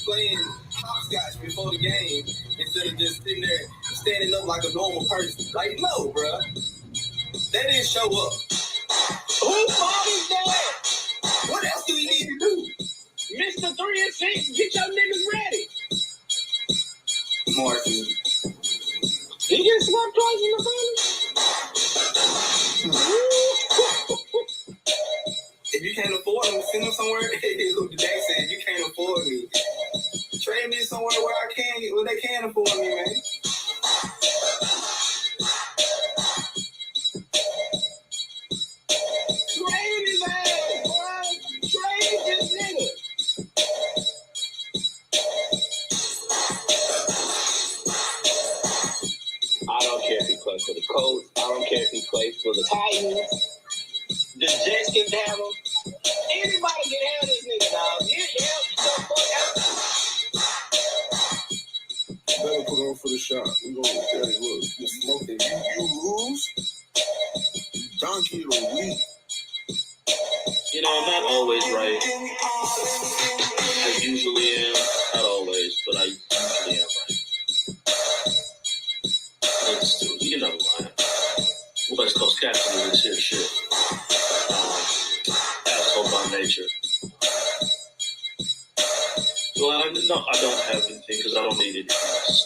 Playing hopscotch before the game instead of just sitting there standing up like a normal person. Like, no, bro. They didn't show up. Whose fault is that? What else do we need to do? Mr. 3 and 6, get your niggas ready. Martin. He gets swept twice in the finals? If you can't afford him, send him somewhere. Look, the Jack said, you can't afford me. Trade me somewhere where they can afford me, man. Trade his ass, boy. Trade this nigga. I don't care if he plays for the Colts. I don't care if he plays for the Titans. The Jets can have him. Anybody can have this nigga, dog. You help the fuck out. Better put on for the shot. We gonna look. You smoke it. You lose. Donkey the week. You know, I'm not always right. I usually am. Not always, but I usually am right. Let's do it. You know why. West Coast Captain in this here shit. Asshole by nature. Well, no, I don't have anything because I don't need it.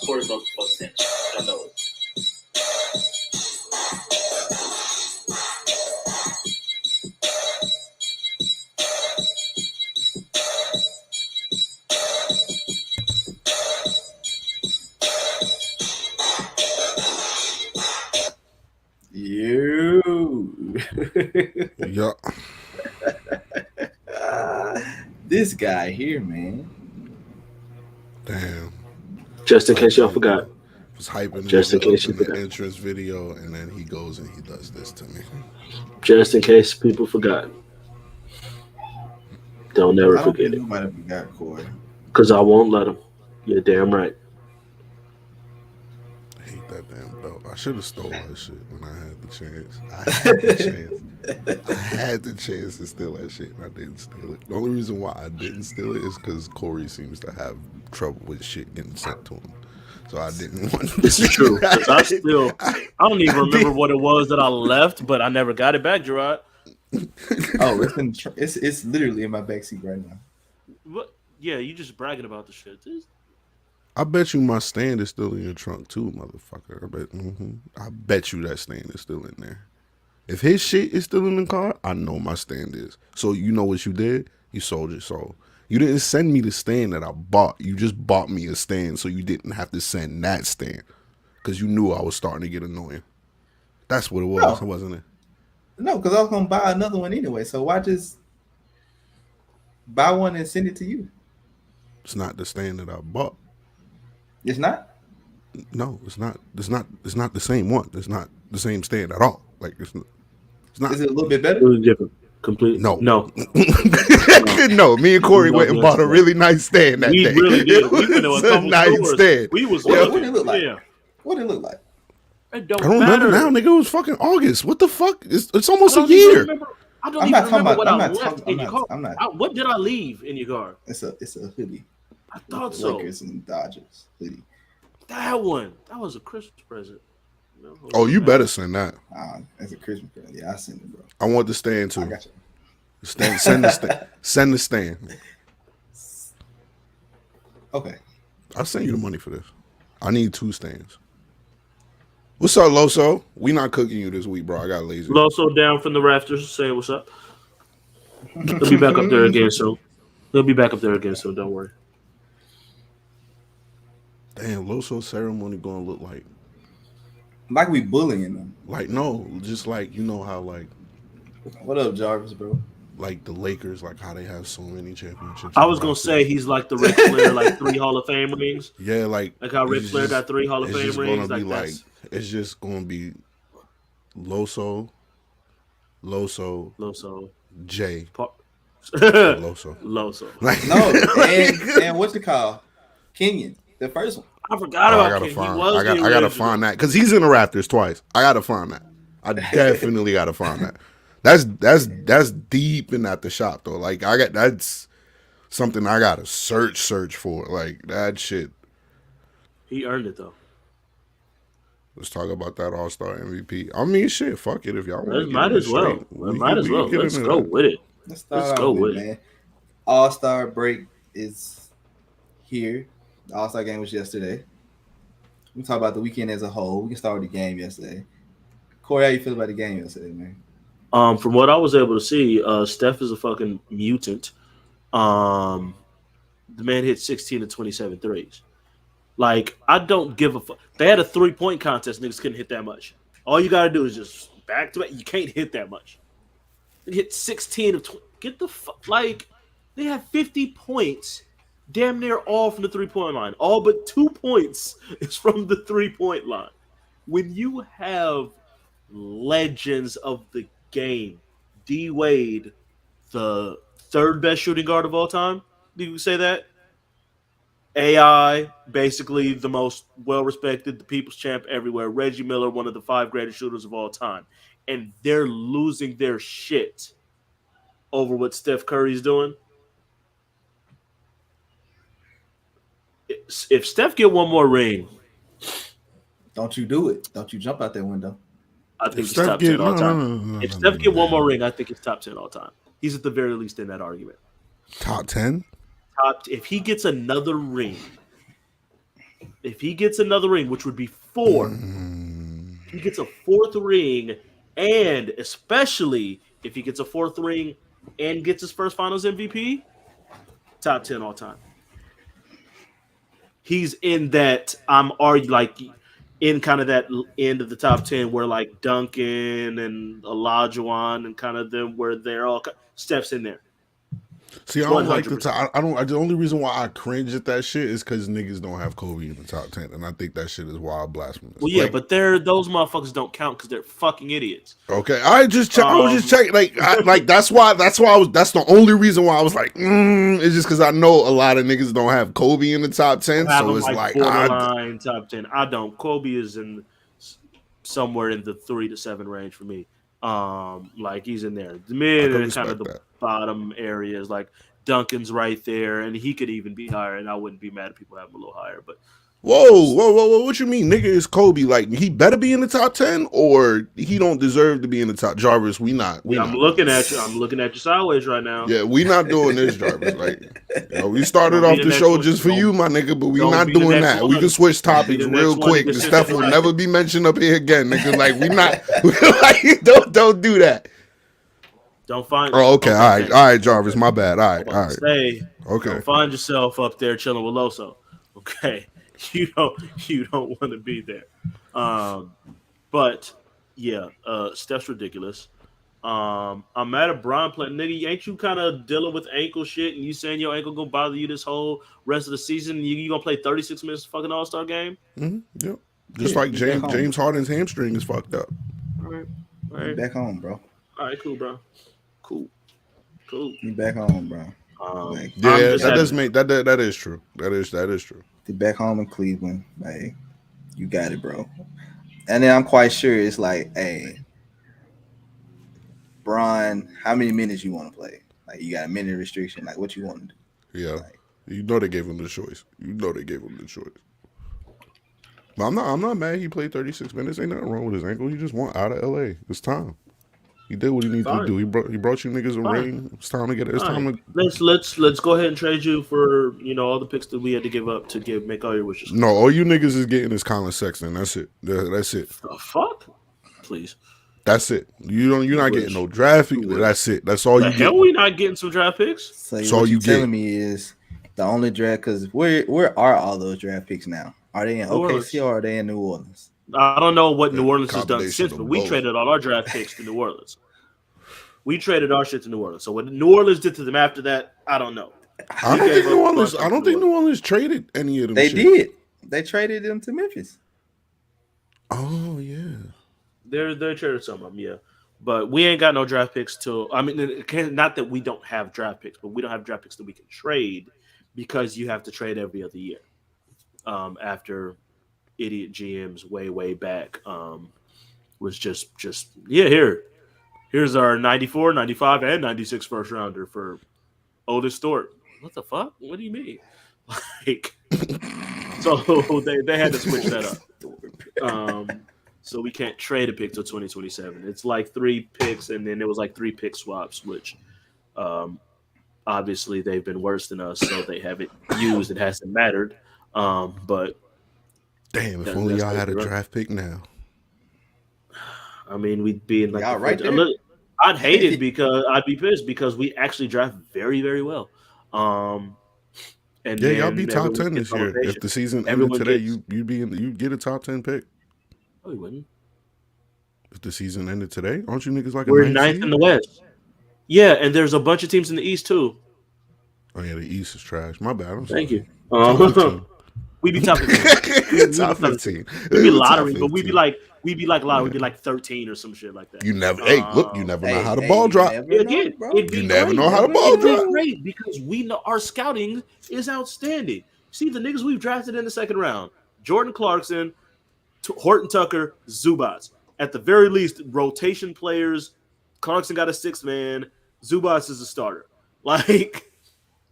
Corey's not the fucking answer. I know it. Yeah. This guy here, man. Damn. Just in case y'all forgot. Was hyping Just in case you the forgot. entrance video, and then he goes and he does this to me. Just in case people forgot. Don't ever forget it. Nobody forgot, Corey. Because I won't let him. You're damn right. I hate that damn belt. I should have stole that shit when I had the chance. I had the chance to steal that shit, and I didn't steal it. The only reason why I didn't steal it is because Corey seems to have trouble with shit getting sent to him. So I didn't want to. This is true. I don't even remember what it was that I left, but I never got it back, Gerard. Oh, it's literally in my backseat right now. What? Yeah, you just bragging about the shit. I bet you my stand is still in your trunk too, motherfucker. I bet you that stand is still in there. If his shit is still in the car, I know my stand is. So you know what you did? You sold your soul. You didn't send me the stand that I bought. You just bought me a stand so you didn't have to send that stand because you knew I was starting to get annoying. That's what it was, wasn't it? No, because I was going to buy another one anyway. So why just buy one and send it to you? It's not the stand that I bought. It's not? No, it's not. It's not the same one. It's not the same stand at all. Like it's not. Is it a little bit better? It was different. Completely. No. No. No. Me and Corey went and bought a really nice stand that day. We really did. We went to a couple nice stores. stand. We was what did it look like? Yeah. What did it look like? It don't I don't matter remember now, nigga. It was fucking August. What the fuck? It's almost a year. I don't even remember what I left in your car. I'm not. What did I leave in your car? It's a hoodie. I thought so. Lakers and Dodgers hoodie. That one. That was a Christmas present. No, Oh, you better send that. As a Christmas present. Yeah, I send it, bro. I want the stand too. I got you. Send the stand. Send the stand. Okay. I'll send you the money for this. I need 2 stands. What's up, Loso? We not cooking you this week, bro. I got lazy. Loso down from the rafters saying what's up. He'll be back up there again soon. Don't worry. Damn, Loso ceremony gonna look like we bullying them. Like no, just like you know how like. What up, Jarvis, bro? Like the Lakers, like how they have so many championships. I was gonna say he's like the Ric Flair, like 3 Hall of Fame rings. Yeah, like how Ric Flair got 3 Hall of Fame rings. It's just gonna be Loso, Jay, Loso. Like no, and what's it called? Kenyon, the first one. I forgot I about gotta King. He find. was I the gotta original. find that because he's in the Raptors twice. I gotta find that. I definitely gotta find that. That's deep in at the shop though. Like that's something I gotta search for. Like that shit. He earned it though. Let's talk about that All-Star MVP. I mean, shit. Fuck it. If y'all want to get Might into as well. straight, Might as we well. get Let's into go that. with it. Let's Let's start go off with with it. man. All-Star break is here. The All-Star game was yesterday. We talk about the weekend as a whole. We can start with the game yesterday. Corey, how you feel about the game yesterday, man? From what I was able to see, Steph is a fucking mutant. The man hit 16 to 27 threes. Like, I don't give a fuck. They had a 3-point contest. Niggas couldn't hit that much. All you got to do is just back to back. You can't hit that much. They hit 16 of 20. Get the fuck. Like, they have 50 points. Damn near all from the 3-point line. All but 2 points is from the 3-point line. When you have legends of the game, D Wade, the third best shooting guard of all time, do you say that? AI, basically the most well respected, the people's champ everywhere. Reggie Miller, one of the 5 greatest shooters of all time. And they're losing their shit over what Steph Curry's doing. If Steph get one more ring, Don't you do it. Don't you jump out that window. I think If he's Steph top get 10 all time. no, If Steph get one more ring, I think he's top 10 all time. He's at the very least in that argument. top 10. If he gets another ring, which would be 4, if he gets a 4th ring, and especially if he gets a 4th ring and gets his first Finals MVP, top 10 all time. He's in that in kind of that end of the top 10 where like Duncan and Olajuwon and kind of them where they're all Steph's in there. See, I don't like the 100%. top. I don't. The only reason why I cringe at that shit is because niggas don't have Kobe in the top 10, and I think that shit is wild blasphemous. Well, yeah, like, but those motherfuckers don't count because they're fucking idiots. okay, I was just checking. Like, that's why I was. That's the only reason why I was like, it's just because I know a lot of niggas don't have Kobe in the top 10, so it's like borderline top 10. I don't. Kobe is in somewhere in the 3 to 7 range for me. Like he's in there. The mid and kind of the bottom areas. Like Duncan's right there, and he could even be higher. And I wouldn't be mad if people have him a little higher. But whoa! What you mean, nigga? Is Kobe like he better be in the top 10, or he don't deserve to be in the top? Jarvis, I'm looking at you. I'm looking at you sideways right now. Yeah, we not doing this, Jarvis. Like, we started off the show just for you, my nigga, but we not doing that. We can switch topics real quick. The stuff will never be mentioned up here again, nigga. Like, we not. Like, don't do that. Don't find. Oh, okay. All right, Jarvis. My bad. All right. Stay. Okay. Don't find yourself up there chilling with Loso. Okay. You don't want to be there. But yeah, Steph's ridiculous. I'm mad at Brian playing. Nigga, ain't you kind of dealing with ankle shit and you saying your ankle gonna bother you this whole rest of the season? You gonna play 36 minutes of fucking All-Star game? Mm-hmm. Yep. Just like James Harden's hamstring is fucked up. All right. Back home, bro. All right, cool, bro. Cool. You back home, bro. That is true. That is true. You back home in Cleveland, like you got it, bro. And then I'm quite sure it's like, hey, Bron, how many minutes you want to play? Like you got a minute restriction. Like what you want to do? Yeah, like, you know they gave him the choice. But I'm not mad. He played 36 minutes. Ain't nothing wrong with his ankle. He just want out of LA. It's time. He did what he needs to do. He brought you niggas a ring. It's time to get it. It's time to let's go ahead and trade you for all the picks that we had to give up to make all your wishes. No, all you niggas is getting is Colin Sexton. That's it. That's it. The fuck? Please. That's it. You're not getting no draft picks. That's it. That's all you get. Hell, we not getting some draft picks. So what you telling me is the only draft because where are all those draft picks now? Are they in OKC or are they in New Orleans? I don't know what New Orleans has done since, but we traded all our draft picks to New Orleans. We traded our shit to New Orleans. So what New Orleans did to them after that, I don't know. I don't think New Orleans traded any of them. They did. They traded them to Memphis. Oh yeah. They traded some of them, yeah. But we ain't got no draft picks till. I mean, not that we don't have draft picks, but we don't have draft picks that we can trade because you have to trade every other year. after idiot GMs way back was just here's our 94, 95, and 96 first rounder for Otis Stewart. What the fuck? What do you mean? Like, so they had to switch that up. So we can't trade a pick till 2027. It's like 3 picks, and then it was like 3 pick swaps, which obviously they've been worse than us, so they haven't used. It hasn't mattered. But damn, if only y'all had a draft pick now. I mean, we'd be in like y'all right there. I'd hate it because I'd be pissed because we actually draft very, very well. And yeah, y'all be top 10 this year. If the season ended today, you'd get a top 10 pick. No, we wouldn't. If the season ended today, aren't you niggas like we're a ninth in the West? Yeah, and there's a bunch of teams in the East too. Oh yeah, the East is trash. My bad. Thank you. We'd be top 15. Top 15. We'd be lottery, but we'd be like lottery. We'd be like 13 or some shit like that. You never. Hey, look, you never know how the ball drop. You never know how the ball drop. Great because we know our scouting is outstanding. See the niggas we've drafted in the second round: Jordan Clarkson, Horton Tucker, Zubats. At the very least, rotation players. Clarkson got a 6th man. Zubats is a starter. Like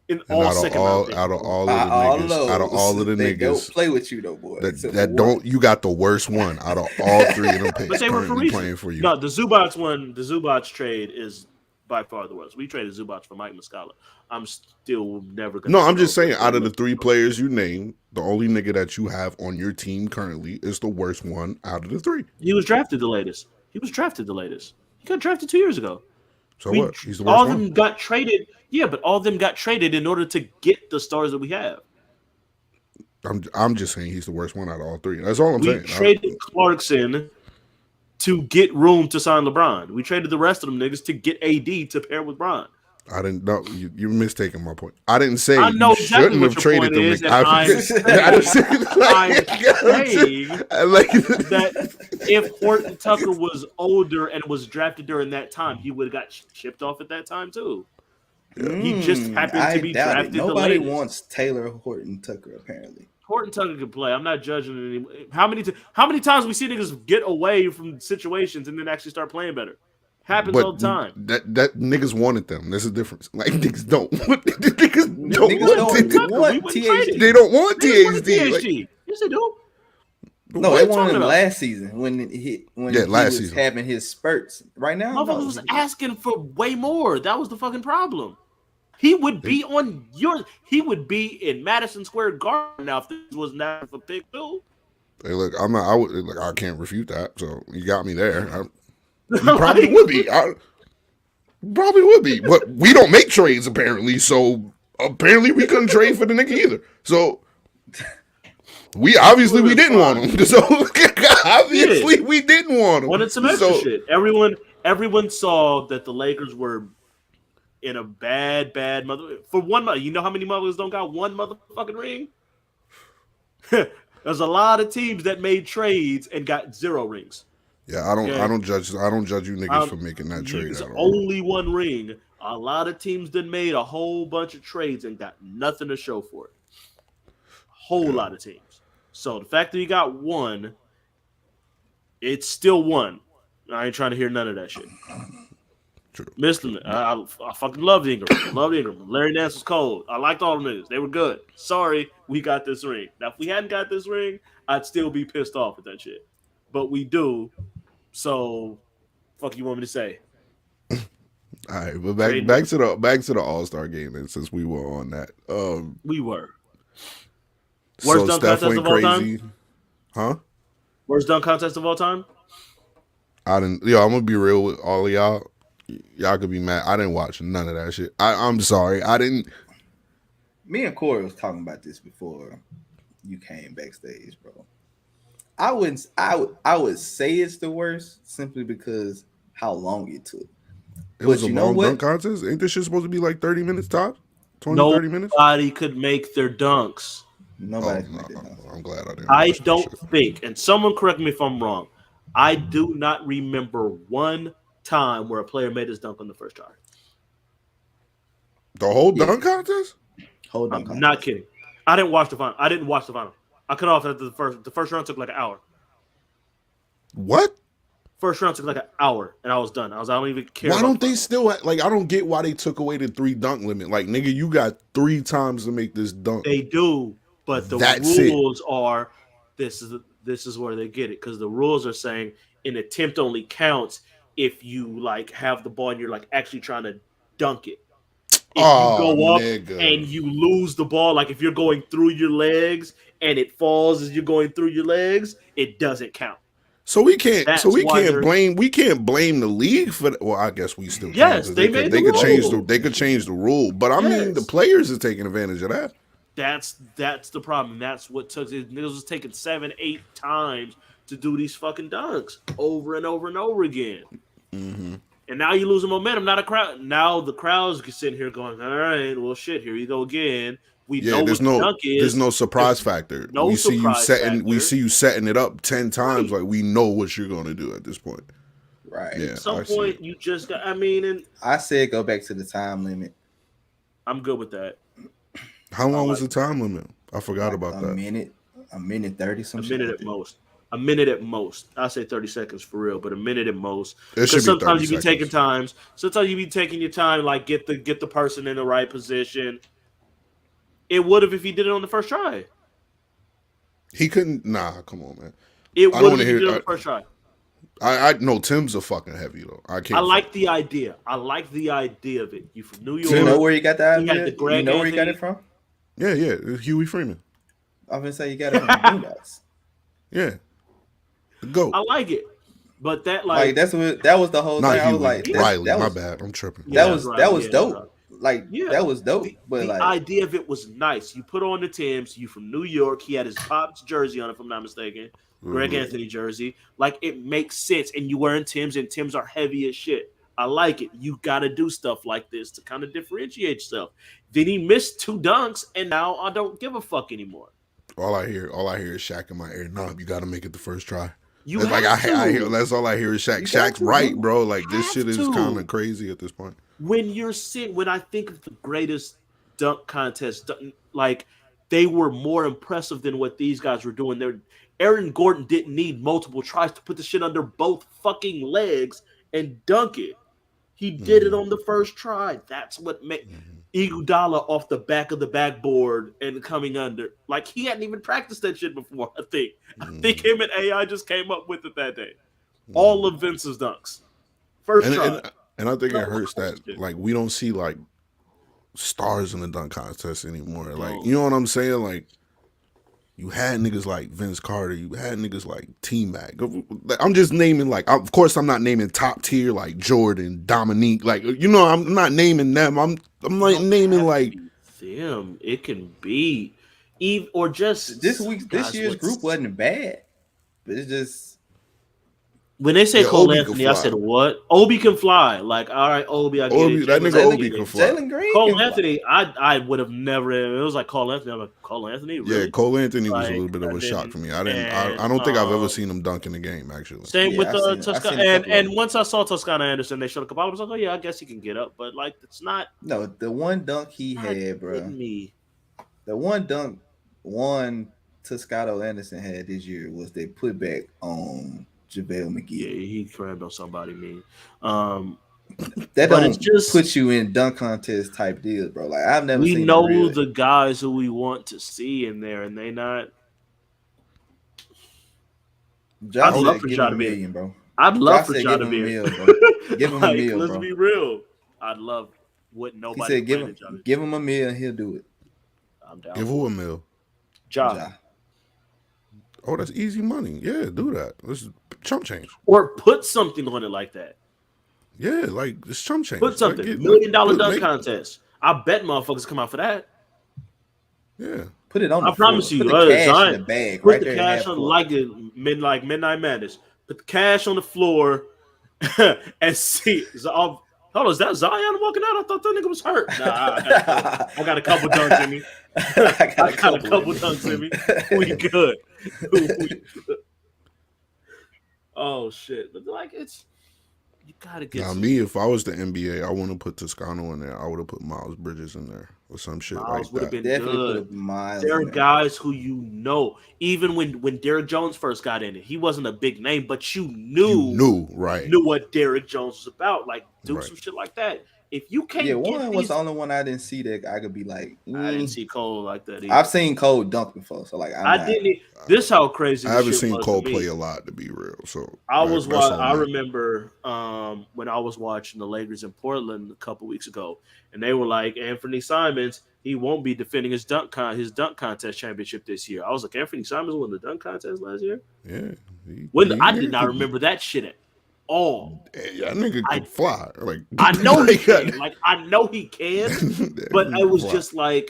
in all second round. Out of all of the niggas, don't play with you no more. That don't. You got the worst one out of all 3 of them picks. But they were for playing for you. No, the Zubats one, the Zubats trade is by far the worst. We traded Zubats for Mike Muscala. I'm still never gonna. No, I'm just saying, out of the 3 players you named, the only nigga that you have on your team currently is the worst one out of the 3. He was drafted the latest. He got drafted 2 years ago. So what? He's the worst all one? of them got traded. Yeah, but all of them got traded in order to get the stars that we have. I'm just saying he's the worst one out of all 3. That's all I'm saying. We traded Clarkson to get room to sign LeBron. We traded the rest of them niggas to get AD to pair with Bron. I didn't know. You're mistaking my point. I didn't say I know you exactly shouldn't what have your traded point is, them. I'm saying that if Horton Tucker was older and was drafted during that time, he would have got shipped off at that time too. He just happened to be drafted. Nobody wants Taylor Horton Tucker. Apparently, Horton Tucker can play. I'm not judging it anymore. How many times we see niggas get away from situations and then actually start playing better? Happens all the time. That niggas wanted them. There's a difference. Like niggas don't want THD. They don't want THD. Like, yes, they do. No, they wanted him last season when he was season. having his spurts. Right now, motherfucker was asking for way more. That was the fucking problem. He would be He would be in Madison Square Garden now if this was not for pick 2. Hey, look, I can't refute that. So you got me there. You probably would be. Probably would be. But we don't make trades apparently. So apparently we couldn't trade for the nigga either. So we didn't want him. So obviously we didn't want him. Wanted some extra shit. Everyone saw that the Lakers were in a bad mother for 1 month. You know how many mothers don't got 1 motherfucking ring? There's a lot of teams that made trades and got 0 rings. Yeah, I don't judge you niggas for making that trade at all. Only 1 ring. A lot of teams that made a whole bunch of trades and got nothing to show for it. Whole lot of teams. So the fact that you got 1, it's still 1. I ain't trying to hear none of that shit. True. Missed them. I fucking loved Ingram. Larry Nance was cold. I liked all the niggas. They were good. Sorry, we got this ring. Now, if we hadn't got this ring, I'd still be pissed off at that shit. But we do. So, fuck you want me to say? All right, but back to the All-Star game, and since we were on that, we were. Worst dunk contest of all time? Huh? Worst dunk contest of all time? I'm gonna be real with all of y'all. Y'all could be mad. I didn't watch none of that shit. I'm sorry. I didn't. Me and Corey was talking about this before you came backstage, bro. I would say it's the worst simply because how long it took. It was a long dunk contest. Ain't this shit supposed to be like 30 minutes top? 30 minutes? Nobody could make their dunks. Nobody can make their dunks. I'm glad I didn't. I don't think, and someone correct me if I'm wrong, I do not remember one time where a player made his dunk on the first try. The whole dunk contest? Whole dunk contest. Not kidding. I didn't watch the final. I cut off after the first round took like an hour. What? First round took like an hour, and I was done. I don't even care. Why don't they still like? I don't get why they took away the 3 dunk limit. Like, nigga, you got 3 times to make this dunk. They do, but the rules are this is where they get it, because the rules are saying an attempt only counts if you like have the ball and you're like actually trying to dunk it. If you go up and you lose the ball, like if you're going through your legs and it falls as you're going through your legs, it doesn't count. So we can't. Blame the league for that. Well, I guess we still. Yes, can, they could change the rule. But I mean, the players are taking advantage of that. That's the problem. That's what took it. Niggas was taking 7, 8 times to do these fucking dunks over and over and over again. Mm-hmm. And now you losing momentum. Not a crowd. Now the crowd's sitting here going, all right, well, shit, here you go again. We know what the dunk is. There's no surprise factor. We see you setting it up 10 times. Right. Like, we know what you're going to do at this point. Right. Yeah, at some point, you just got. I mean, and I said go back to the time limit. I'm good with that. How long was the time limit? I forgot about that. A minute 30. A minute at most. A minute at most. I say 30 seconds for real, but a minute at most. Because sometimes you be taking times. Sometimes you be taking your time, like get the person in the right position. It would have if he did it on the first try. He couldn't. Nah, come on, man. It would have if he did it on the first try. I know Tim's a fucking heavy though. I like the idea. I like the idea of it. You from New York? You know where you got the idea? You know where you got it from? Yeah, it's Huey Freeman. I'm gonna say you got it from the Boondocks. Yeah, the GOAT. I like it, but that that was the whole thing. I was like, Riley, my bad. I'm tripping. That was dope. Like, that was dope. But the idea of it was nice. You put on the Timbs. You from New York. He had his Pop's jersey on, if I'm not mistaken. Greg Anthony jersey. Like, it makes sense. And you wearing Timbs, and Timbs are heavy as shit. I like it. You got to do stuff like this to kind of differentiate yourself. Then he missed 2 dunks, and now I don't give a fuck anymore. All I hear is Shaq in my ear. No, you got to make it the first try. I hear. That's all I hear is Shaq. Shaq's right, bro. Like, this shit is kind of crazy at this point. When I think of the greatest dunk contest, like, they were more impressive than what these guys were doing. Aaron Gordon didn't need multiple tries to put the shit under both fucking legs and dunk it. He did it on the first try. That's what made Iguodala off the back of the backboard and coming under. Like, he hadn't even practiced that shit before, I think. I think him and AI just came up with it that day. All of Vince's dunks. First try. And I think it hurts that, like, we don't see, like, stars in the dunk contest anymore. Like, you know what I'm saying? Like, you had niggas like Vince Carter. You had niggas like T-Mac. I'm just naming, like, of course I'm not naming top tier like Jordan, Dominique. Like, you know, I'm not naming them. I'm like naming like them. It can be or just this year's group wasn't bad, but it's just. When they say Cole Anthony, I said, what? Obi can fly. Like, all right, Obi, I get it. That nigga Obi can fly. Jalen Green Cole Anthony, I would have never. It was like Cole Anthony. I'm like, Cole Anthony? Really? Yeah, Cole Anthony was a little bit of a shock for me. I don't think I've ever seen him dunk in the game, actually. Same with Toscana. And once I saw Toscana Anderson, they showed a couple. I was like, oh, yeah, I guess he can get up. But, like, it's not. No, the one dunk he had, bro. The one dunk Toscano Anderson had this year was they put back on JaVale McGee. Yeah, he crammed on somebody mean. That don't just put you in dunk contest type deals, bro. Like, I've never seen. We know the guys who we want to see in there, and they not. I'd love for Ja to be, bro. I'd love for Ja to be. Give him a meal, let's be real. I'd love what nobody. He said, give him a meal and he'll do it. I'm down. Give who a meal? Ja. Oh, that's easy money. Yeah, do that. Let's chump change. Or put something on it like that. Yeah, like it's chump change. Put something. $1 million dunk contest. I bet motherfuckers come out for that. Yeah. Put it on. I promise you. Put the cash in the bag. Put the cash on like Midnight Madness. Put the cash on the floor and see. Hold on, is that Zion walking out? I thought that nigga was hurt. Nah, I got a couple dunks in me. I got a couple dunks in me. We good. Oh shit! But like, it's You gotta get Now, some me, if I was the NBA, I wouldn't put Toscano in there. I would have put Miles Bridges in there or some shit Miles like would have that. been Definitely good. put a Miles There are in there. guys who you know, even when Derrick Jones first got in it, he wasn't a big name, but you You knew, right? knew what Derrick Jones was about. Like, do Right. some shit like that. If you can't Yeah, get one was these, the only one I didn't see that I could be like, I didn't see Cole like that either. I've seen Cole dunk before, so like I didn't. This how crazy I this haven't shit seen was Cole to me. play a lot, to be real. So I remember when I was watching the Lakers in Portland a couple weeks ago, and they were like, Anthony Simons, he won't be defending his dunk contest championship this year. I was like, Anthony Simons won the dunk contest last year. Yeah, I did not remember that shit at all. Yeah, that nigga could fly. Like I know he can. Like I know he can, but it was just like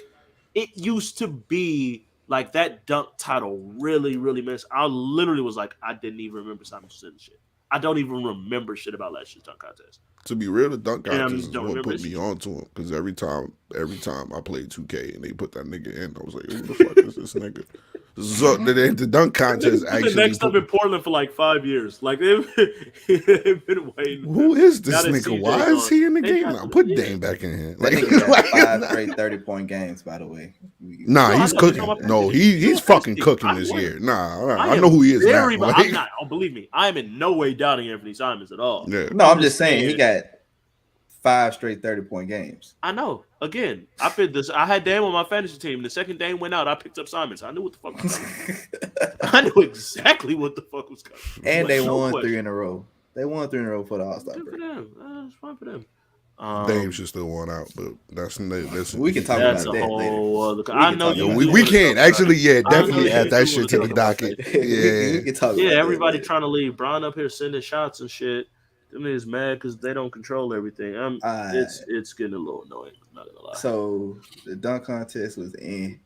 it used to be like that dunk title really, really meant. I literally was like, I didn't even remember Simon saying shit. I don't even remember shit about last year's dunk contest. To be real, the dunk contest is don't what remember put this me on to him. Because every time I played 2K and they put that nigga in, I was like, who the fuck is this nigga? So the dunk contest actually been next up in Portland for like 5 years. Like they've been waiting. Who is this Now that nigga? CJ Why is he in the game now? Put yeah. Dame back in here. That Like, nigga got 5 straight 30-point games, by the way. Nah, No, he's I know, cooking. he's on my No, fantasy. he's He's on fucking fantasy. cooking I'm this winning. year. Nah, I know who he is now. Like, I'm not. Oh, believe me, I am in no way doubting Anthony Simons at all. yeah. No, I'm just saying he got 5 straight 30-point games. I know. Again, I picked this. I had Dame on my fantasy team. The second Dame went out, I picked up Simons. I knew what the fuck was coming. I knew exactly what the fuck was coming. And they won question. 3 in a row. They won 3 in a row for the All-Star Good for break. them. It's fine for them. Dame should still want out, but that's we can talk That's about a that whole later. other. I know you. we can actually, yeah, I know definitely you add that do shit wanna to the talk about docket. we Yeah, can talk Yeah, about everybody that trying to leave. Brian up here sending shots and shit. Them niggas mad because they don't control everything. It's getting a little annoying. I'm not gonna lie. So the dunk contest was in.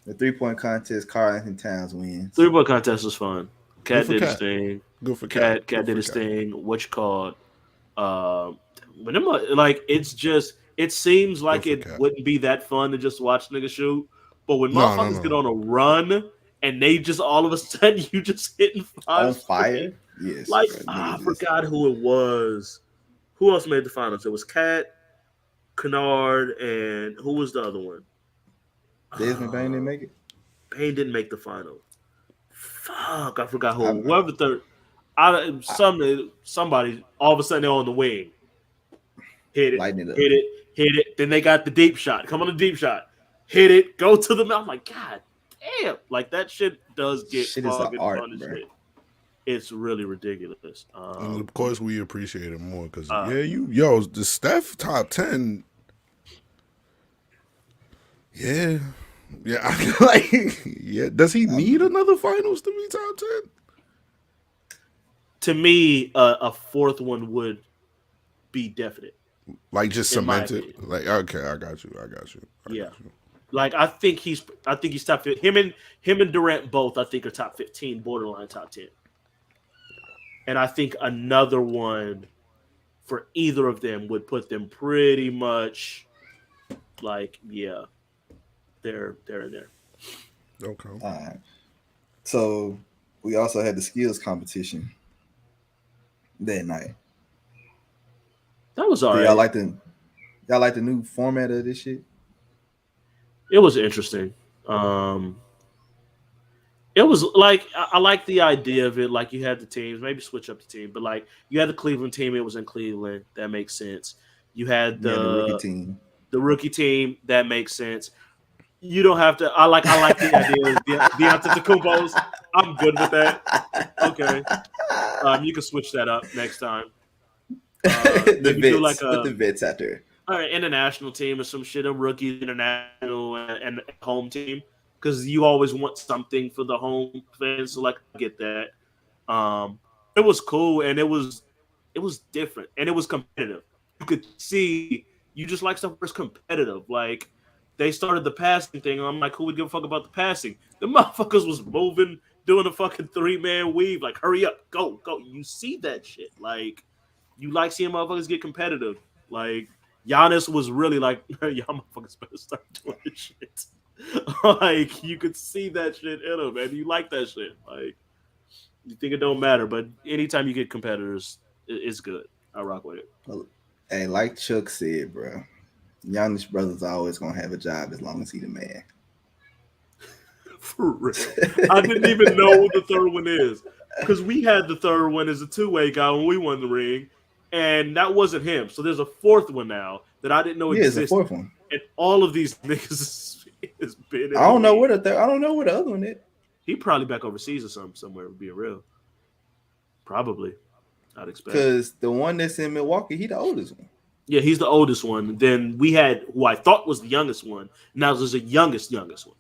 The 3-point contest, Karl Anthony Towns wins. 3-point contest was fun. Cat did his Cat. thing. Good for Cat Cat. did his thing. What you called? But them, like it's just it seems like it Cat. wouldn't be that fun to just watch niggas shoot. But when No. motherfuckers get on a run and they just all of a sudden you just hitting 5 on fire. Yes, Like bro, I forgot who it was. Who else made the finals? It was Cat, Kennard, and who was the other one? Desmond Bain didn't make it. Bain didn't make the final. Fuck, I forgot who. Whoever somebody all of a sudden they're on the wing. Hit it, hit it. Then they got the deep shot. Come on, the deep shot. Hit it. Go to the mouth. I'm like, God damn! Like that shit does get fucking fun as shit. It's really ridiculous. And of course, we appreciate it more because the Steph top 10. Yeah. Does he need another finals to be top 10? To me, a fourth one would be definite. Like just cemented. Like okay, I got you. Like I think he's top 15. Him and Durant both I think are top 15, borderline top 10. And I think another one for either of them would put them pretty much like they're in there. Okay. All right. So we also had the skills competition that night. That was all right. Y'all like the new format of this shit? It was interesting. It was like I like the idea of it. Like you had the teams, maybe switch up the team, but like you had the Cleveland team. It was in Cleveland. That makes sense. You had the rookie team. The rookie team. That makes sense. You don't have to. I like the idea of the Antetokounmpos. I'm good with that. Okay. You can switch that up next time. The vets, like put the vets out there. All right, international team or some shit. A rookie international and home team. Because you always want something for the home fans, so like I get that. It was cool and it was different and it was competitive. You could see you just like stuff that's competitive. Like they started the passing thing. And I'm like, who would give a fuck about the passing? The motherfuckers was moving, doing a fucking 3-man weave. Like, hurry up, go. You see that shit? Like, you like seeing motherfuckers get competitive. Like Giannis was really like, y'all motherfuckers better start doing this shit. Like you could see that shit in him, and you like that shit. Like you think it don't matter, but anytime you get competitors, it's good. I rock with it. Hey, like Chuck said, bro, youngest brother's always gonna have a job as long as he the man. For real. I didn't even know who the third one is. Because we had the third one as a two-way guy when we won the ring, and that wasn't him. So there's a fourth one now that I didn't know Yeah, it's a existed. fourth one. And all of these niggas has been in I don't the know league. what I don't know what the other one is. He probably back overseas or somewhere, being real. Probably. I'd expect. Because the one that's in Milwaukee, he the oldest one. Yeah, he's the oldest one. Then we had who I thought was the youngest one. Now there's a youngest one.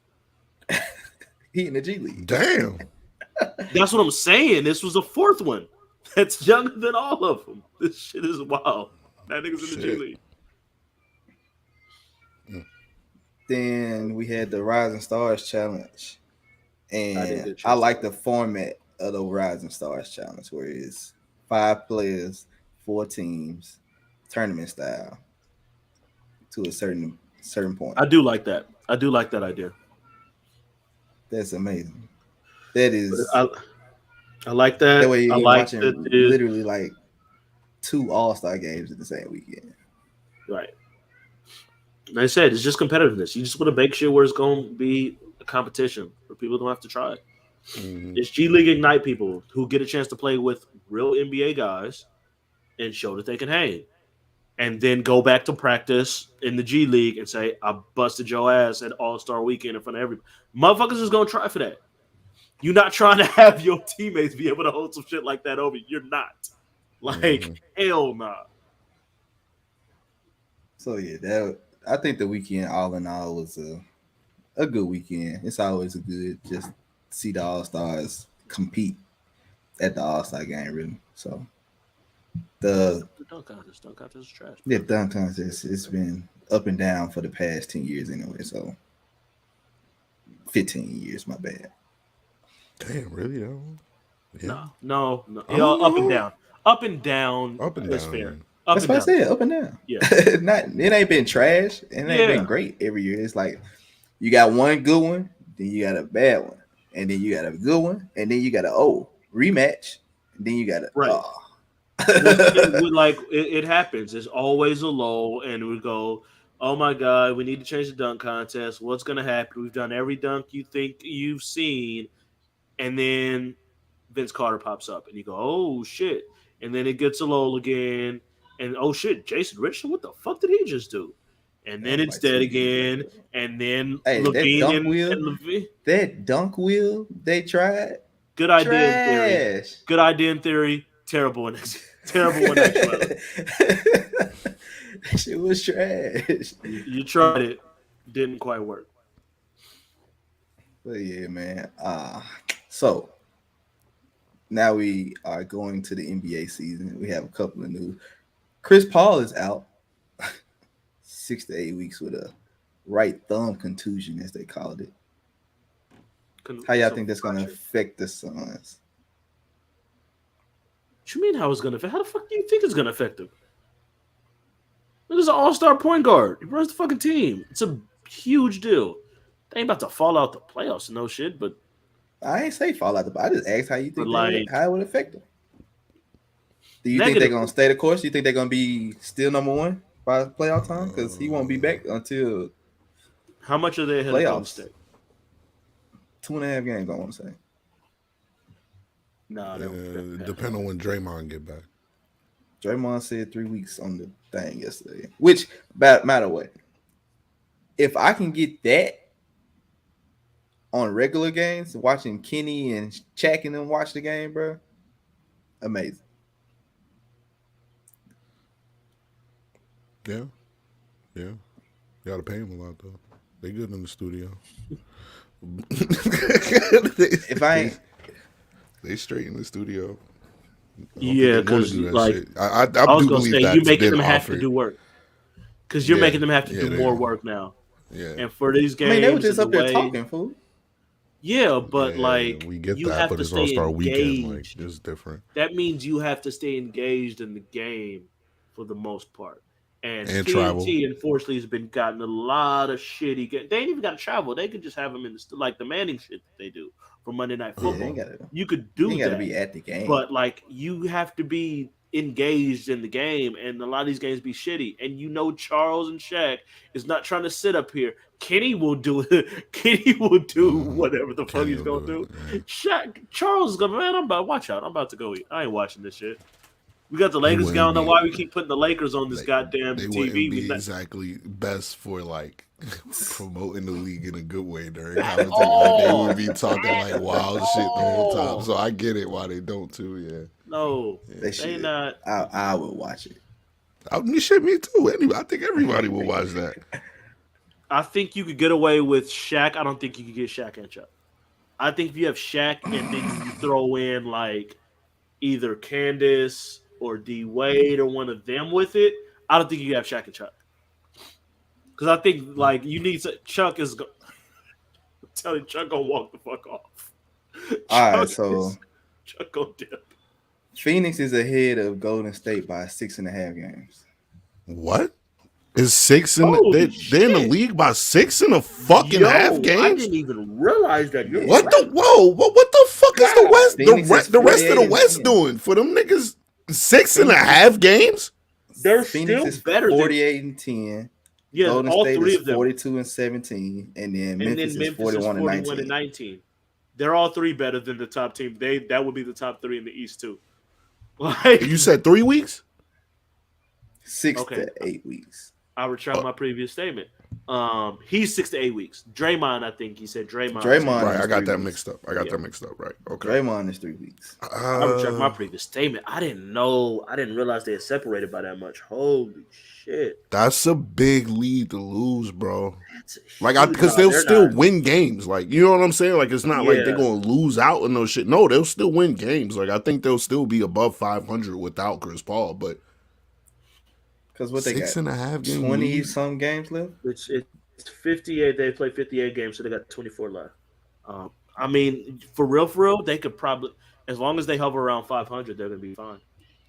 He in the G League. Damn. That's what I'm saying. This was a fourth one that's younger than all of them. This shit is wild. That nigga's in the G Shit. League. Then we had the Rising Stars Challenge. didn't get a And chance I to like watch. the format of the Rising Stars Challenge where it's 5 players, 4 teams, tournament style to a certain point. I do like that. I do like that idea. That's amazing. That is I like that. that way you're I like watching that. literally like 2 All-Star games in the same weekend. Right. Like I said, it's just competitiveness. You just want to make shit where it's going to be a competition where people don't have to try it. Mhm. It's G League Ignite people who get a chance to play with real NBA guys and show that they can hang. And then go back to practice in the G League and say, I busted your ass at All-Star Weekend in front of everybody. Motherfuckers is going to try for that. You're not trying to have your teammates be able to hold some shit like that over. You're not. Like, hell nah. So yeah, I think the weekend all in all was a good weekend. It's always a good just see the All-Stars compete at the All-Star game, really. So the Dunk contest is trash. dunk contest, it's been up and down for the past 10 years anyway. So 15 years, my bad. Damn, really? Though? Yeah. No. Oh. Up and down. Up and down. Up and That's down. fair. Up That's and what I down. said, up and down. Yeah. It ain't been trash, and it ain't Yeah. been great every year. It's like you got one good one, then you got a bad one, and then you got a good one, and then you got a rematch, and then you got a Right. It happens. There's always a lull, and we go, oh my God, we need to change the dunk contest. What's going to happen? We've done every dunk you think you've seen. And then Vince Carter pops up, and you go, oh shit. And then it gets a lull again. And oh shit, Jason Richardson, what the fuck did he just do? And then it's dead again. And then Hey, Levine that dunk and wheel, Levine. that dunk wheel they tried. Good idea in theory. Trash. Good idea in theory. Terrible in actuality. Shit was trash. You tried it, didn't quite work. But yeah, man. So now we are going to the NBA season. We have a couple of news. Chris Paul is out 6 to 8 weeks with a right thumb contusion, as they called it. How y'all think that's going to affect the Suns? What you mean how it's going to affect? How the fuck do you think it's going to affect him? This is an all-star point guard. He runs the fucking team. It's a huge deal. They ain't about to fall out the playoffs and no shit, but I ain't say fall out. I just asked how you think how it would affect them. Do you think they're going to stay the course? Do you think they're going to be still number one by playoff time? Because he won't be back until how much are they ahead of Golden State? 2.5 games, I want to say. Nah, depend on when Draymond get back. Draymond said 3 weeks on the thing yesterday. Which, matter what, if I can get that on regular games, watching Kenny and Shaq and them watch the game, bro, amazing. Yeah. You gotta pay him a lot though. They good in the studio. If I ain't, they straight in the studio. Yeah, because like I was gonna say, you're making them have to do work. Because you're making them have to do more work now. Yeah. And for these games, they were just up there talking, fool. Yeah, but we get you that, have but to it's stay All-Star engaged. Weekend, like it's different. That means you have to stay engaged in the game for the most part. And TNT, travel. Unfortunately, has been gotten a lot of shitty. They ain't even got to travel. They could just have them in like the Manning shit that they do for Monday Night Football. You could do that. You got to be at the game. But like you have to be engaged in the game, and a lot of these games be shitty. And Charles and Shaq is not trying to sit up here. Kenny will do it. Kenny will do whatever the fuck he's gonna do. Charles is gonna, man, I'm about, watch out. I'm about to go eat. I ain't watching this shit. We got the Lakers. I don't know why we keep putting the Lakers on this goddamn they TV. Wouldn't be exactly best for like promoting the league in a good way during commentary. Like, they would be talking like wild shit the whole time. So I get it why they don't too. Yeah. No, they not. I would watch it. Me too. Anyway, I think everybody will watch that. I think you could get away with Shaq. I don't think you could get Shaq and Chuck. I think if you have Shaq and then you throw in like either Candace or D Wade or one of them with it, I don't think you have Shaq and Chuck. Because I think like you need to, Chuck is I'm telling you, Chuck gonna walk the fuck off. All right, so Chuck gonna dip. Phoenix is ahead of Golden State by 6.5 games. What? Is 6 in they're in the league by 6 in a fucking half games? I didn't even realize that. What the fuck is the West? The rest of the West doing for them niggas? 6.5 games? They're Phoenix still is better 48 and 10. Yeah, Golden all State three is of them. 42 and 17, and then Memphis is 41 and 19. They're all three better than the top team. That would be the top three in the East too. Like you said 3 weeks? 6 to 8 weeks. I retract my previous statement. He's 6 to 8 weeks. Draymond, I think he said Draymond. Right, I got that mixed up. That mixed up. Right. Okay. Draymond is 3 weeks. I retract my previous statement. I didn't realize they had separated by that much. Holy shit. That's a big lead to lose, bro. Like, because they'll still win games. Like, you know what I'm saying? Like, it's not like they're going to lose out in those shit. No, they'll still win games. Like, I think they'll still be above 500 without Chris Paul, but because what they got 6.5 games, 20 some games left. It's 58. They play 58 games, so they got 24 left. I mean, for real, they could probably, as long as they hover around 500, they're gonna be fine.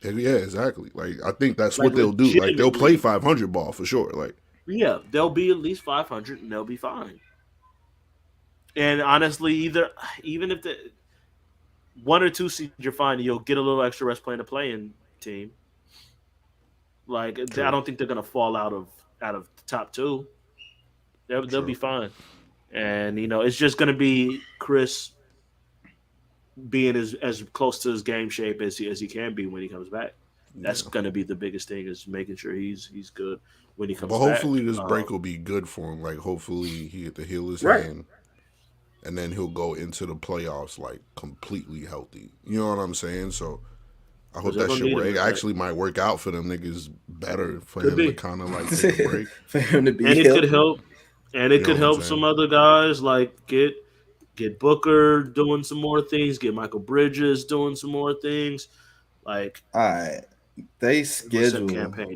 Yeah, exactly. Like, I think that's what they'll do. Like, they'll play 500 ball for sure. Like, yeah, they'll be at least 500, and they'll be fine. And honestly, even if the 1 or 2 seeds you're fine, you'll get a little extra rest playing a play-in team. Like, I don't think they're gonna fall out of the top 2. They'll be fine, and it's just gonna be Chris being as close to his game shape as he can be when he comes back. That's gonna be the biggest thing, is making sure he's good when he comes back. But hopefully this break will be good for him. Like, hopefully he get to heal his hand, and then he'll go into the playoffs like completely healthy. You know what I'm saying? So I hope that shit work. It actually might work out for them niggas better for him to kind of like take a break. For him to be and healthy. It could help. And it could help some other guys, like get Booker doing some more things, get Michael Bridges doing some more things. Like, all right, they schedule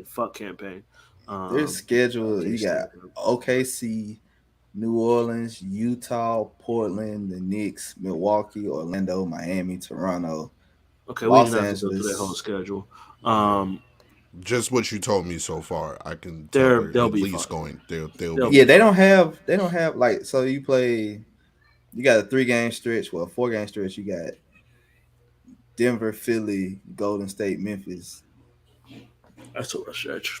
fuck campaign. Their schedule, you got OKC, New Orleans, Utah, Portland, the Knicks, Milwaukee, Orlando, Miami, Toronto. Okay, we didn't have to go through that whole schedule. Just what you told me so far, I can tell they'll at least fine. They'll be. Yeah, they don't have like, so you got a 3-game stretch, 4-game stretch. You got Denver, Philly, Golden State, Memphis. That's a rough stretch.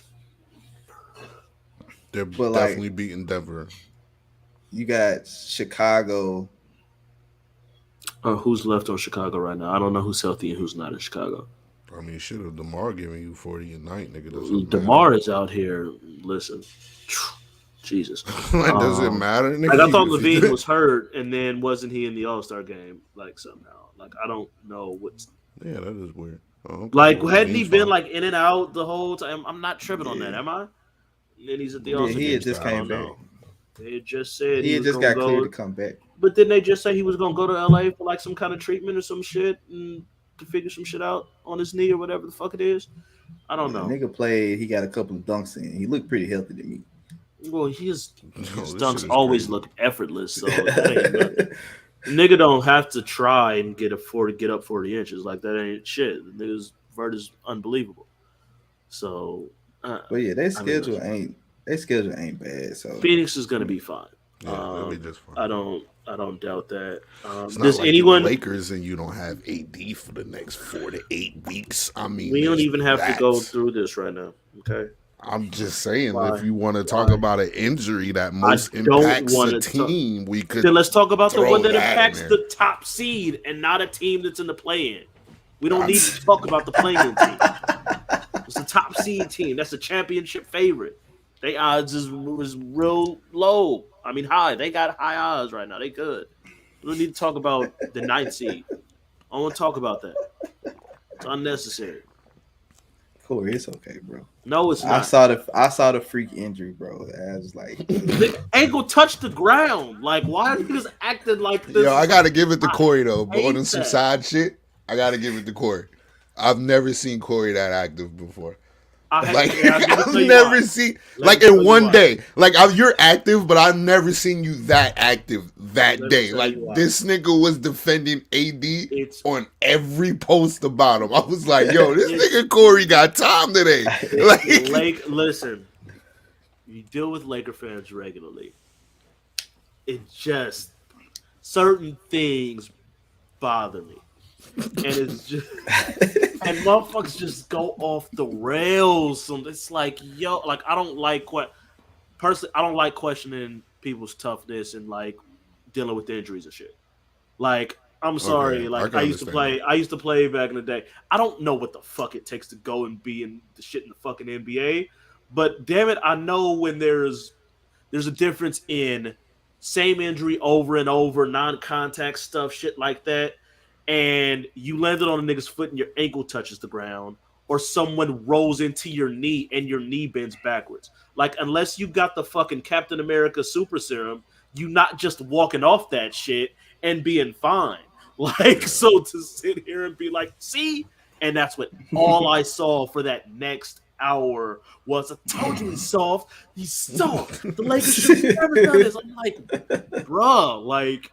They're definitely beating Denver. You got Chicago. Who's left on Chicago right now? I don't know who's healthy and who's not in Chicago. I mean, shit, if DeMar giving you 40 a night, nigga, DeMar is out here. Listen, Jesus, does it matter? Nigga? Like, I thought Levine was hurt, and then wasn't he in the All-Star game? Like, somehow, like, I don't know what's. Yeah, that is weird. Like, hadn't he been like in and out the whole time? I'm not tripping on that, am I? And then he's at the All-Star game. He had just came back. They just said he just got cleared to come back. But didn't they just say he was gonna go to LA for like some kind of treatment or some shit and to figure some shit out on his knee or whatever the fuck it is? I don't know. Nigga played. He got a couple of dunks in. He looked pretty healthy to me. Well, his dunks always look effortless. So nigga don't have to try and get up 40 inches. Like, that ain't shit. The nigga's vert is unbelievable. So, but yeah, their schedule ain't bad. So Phoenix is gonna be fine. Yeah, it'll be just fine. I don't doubt that. It's Does not like anyone? the Lakers and you don't have AD for the next 4 to 8 weeks. I mean, We don't even have that. to go through this right now. Okay. I'm just saying, Why? if you want to talk about an injury that most I don't impacts wanna a team, we could. Then let's talk about the throw one that that in impacts there. the top seed and not a team that's in the play-in. We don't need to talk about the play-in team. It's a top seed team. That's a championship favorite. They odds is real low. I mean, high. They got high odds right now. They good. We don't need to talk about the 9th seed. I don't want to talk about that. It's unnecessary. Corey, it's okay, bro. No, it's not. I saw the freak injury, bro. I was like, The ankle touched the ground. Like, why are you just acting like this? Yo, I gotta give it to Corey though. But hate on some that. side shit, I gotta give it to Corey. I've never seen Corey that active before. Like I've never seen like in one day. Like you're active, but I've never seen you that active that day. Like this nigga was defending AD on every post about him. I was like, yo, this nigga Corey got time today. Like, listen, you deal with Laker fans regularly. It just certain things bother me. And it's just and motherfuckers just go off the rails. It's like, yo, like I don't like personally, I don't like questioning people's toughness and like dealing with injuries and shit. Like, I'm sorry, Okay, like I used to play back in the day. I don't know what the fuck it takes to go and be in the shit in the fucking NBA, but damn it, I know when there's a difference in same injury over and over, non-contact stuff, shit like that. And you landed on a nigga's foot and your ankle touches the ground, or someone rolls into your knee and your knee bends backwards. Like, unless you got the fucking Captain America super serum, you not just walking off that shit and being fine. Like, so to sit here and be like, see? And that's what all I saw for that next hour was, I told you he's soft. He's soft. The Lakers should have never done this. I'm like, bruh, like,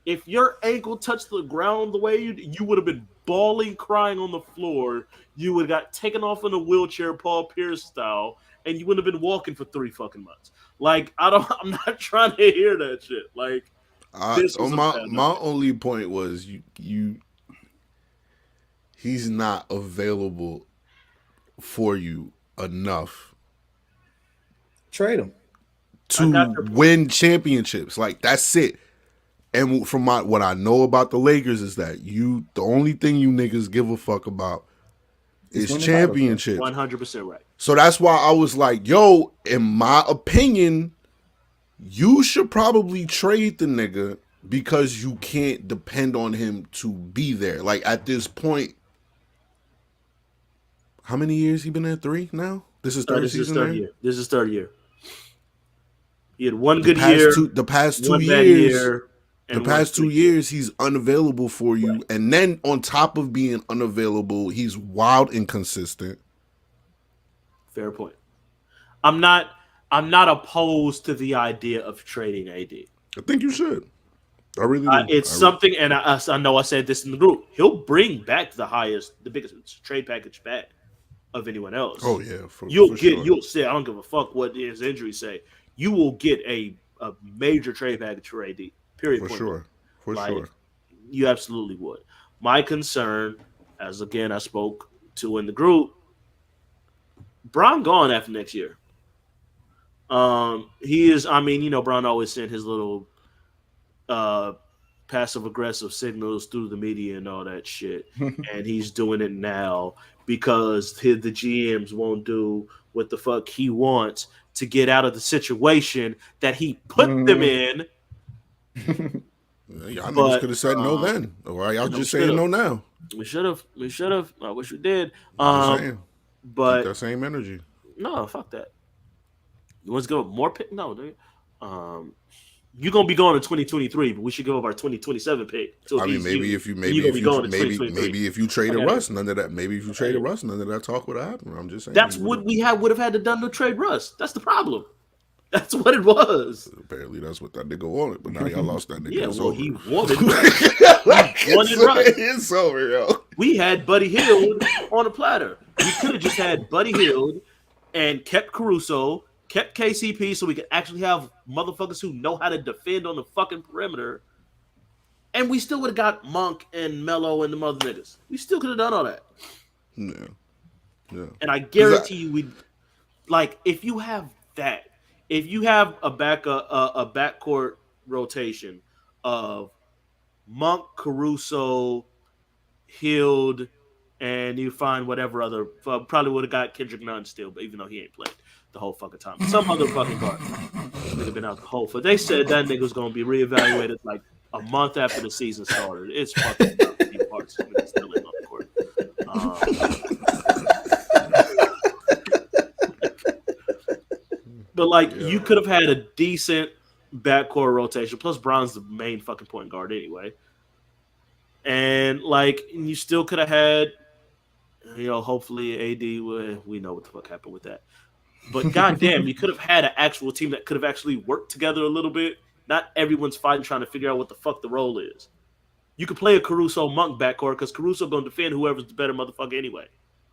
if your ankle touched the ground the way you would have been bawling, crying on the floor. You would have got taken off in a wheelchair, Paul Pierce style, and you wouldn't have been walking for 3 fucking months. Like, I'm not trying to hear that shit. Like, my only point was he's not available for you enough. Trade him to win championships. Like, that's it. And from what I know about the Lakers is that the only thing you niggas give a fuck about is championships. 100% right. So that's why I was like, yo, in my opinion, you should probably trade the nigga because you can't depend on him to be there. Like, at this point, how many years he been there? 3 now? This is third season. This is third year. He had one good year. The past 2 years. The past 2 years, he's unavailable for you. Right. And then on top of being unavailable, he's wild inconsistent. Fair point. I'm not opposed to the idea of trading AD. I think you should. I really do. It's something, and I know I said this in the group. He'll bring back the biggest trade package back of anyone else. Oh yeah, you'll say, I don't give a fuck what his injuries say. You will get a major trade package for AD. Period. For sure. You absolutely would. My concern, as again I spoke to in the group, Bron gone after next year. He is. I mean, Bron always sent his little passive aggressive signals through the media and all that shit, and he's doing it now because the GMs won't do what the fuck he wants to get out of the situation that he put them in. Y'all niggas could have said no then. Or y'all just saying no now. We should have. I wish we did. But keep that same energy. No, fuck that. You want to go more pick? No, dude. You're gonna be going to 2023, but we should go over our 2027 pick. So I mean, maybe if you traded Russ, none of that. Maybe if you traded Russ, none of that talk would have happened. I'm just saying. That's what we would have had to done to trade Russ. That's the problem. That's what it was. Apparently, that's what that nigga wanted, but now y'all lost that nigga. Yeah, it's well, over. he wanted. It's over, yo. We had Buddy Hield on a platter. We could have just had Buddy Hield and kept Caruso, kept KCP so we could actually have motherfuckers who know how to defend on the fucking perimeter. And we still would have got Monk and Melo and the other niggas. We still could have done all that. Yeah. Yeah. And I guarantee you, we like if you have that, if you have a backcourt rotation of Monk, Caruso, Hield, and you find whatever other probably would have got Kendrick Nunn still, but even though he ain't played the whole fucking time, some other fucking guard would have been out the whole. But they said that nigga was going to be reevaluated like a month after the season started. It's fucking Steve Hart's still in on the court. But like you could have had a decent backcourt rotation. Plus Brown's the main fucking point guard anyway. And like you still could have had, hopefully AD. We know what the fuck happened with that. But goddamn, you could have had an actual team that could have actually worked together a little bit. Not everyone's fighting trying to figure out what the fuck the role is. You could play a Caruso Monk backcourt because Caruso gonna defend whoever's the better motherfucker anyway.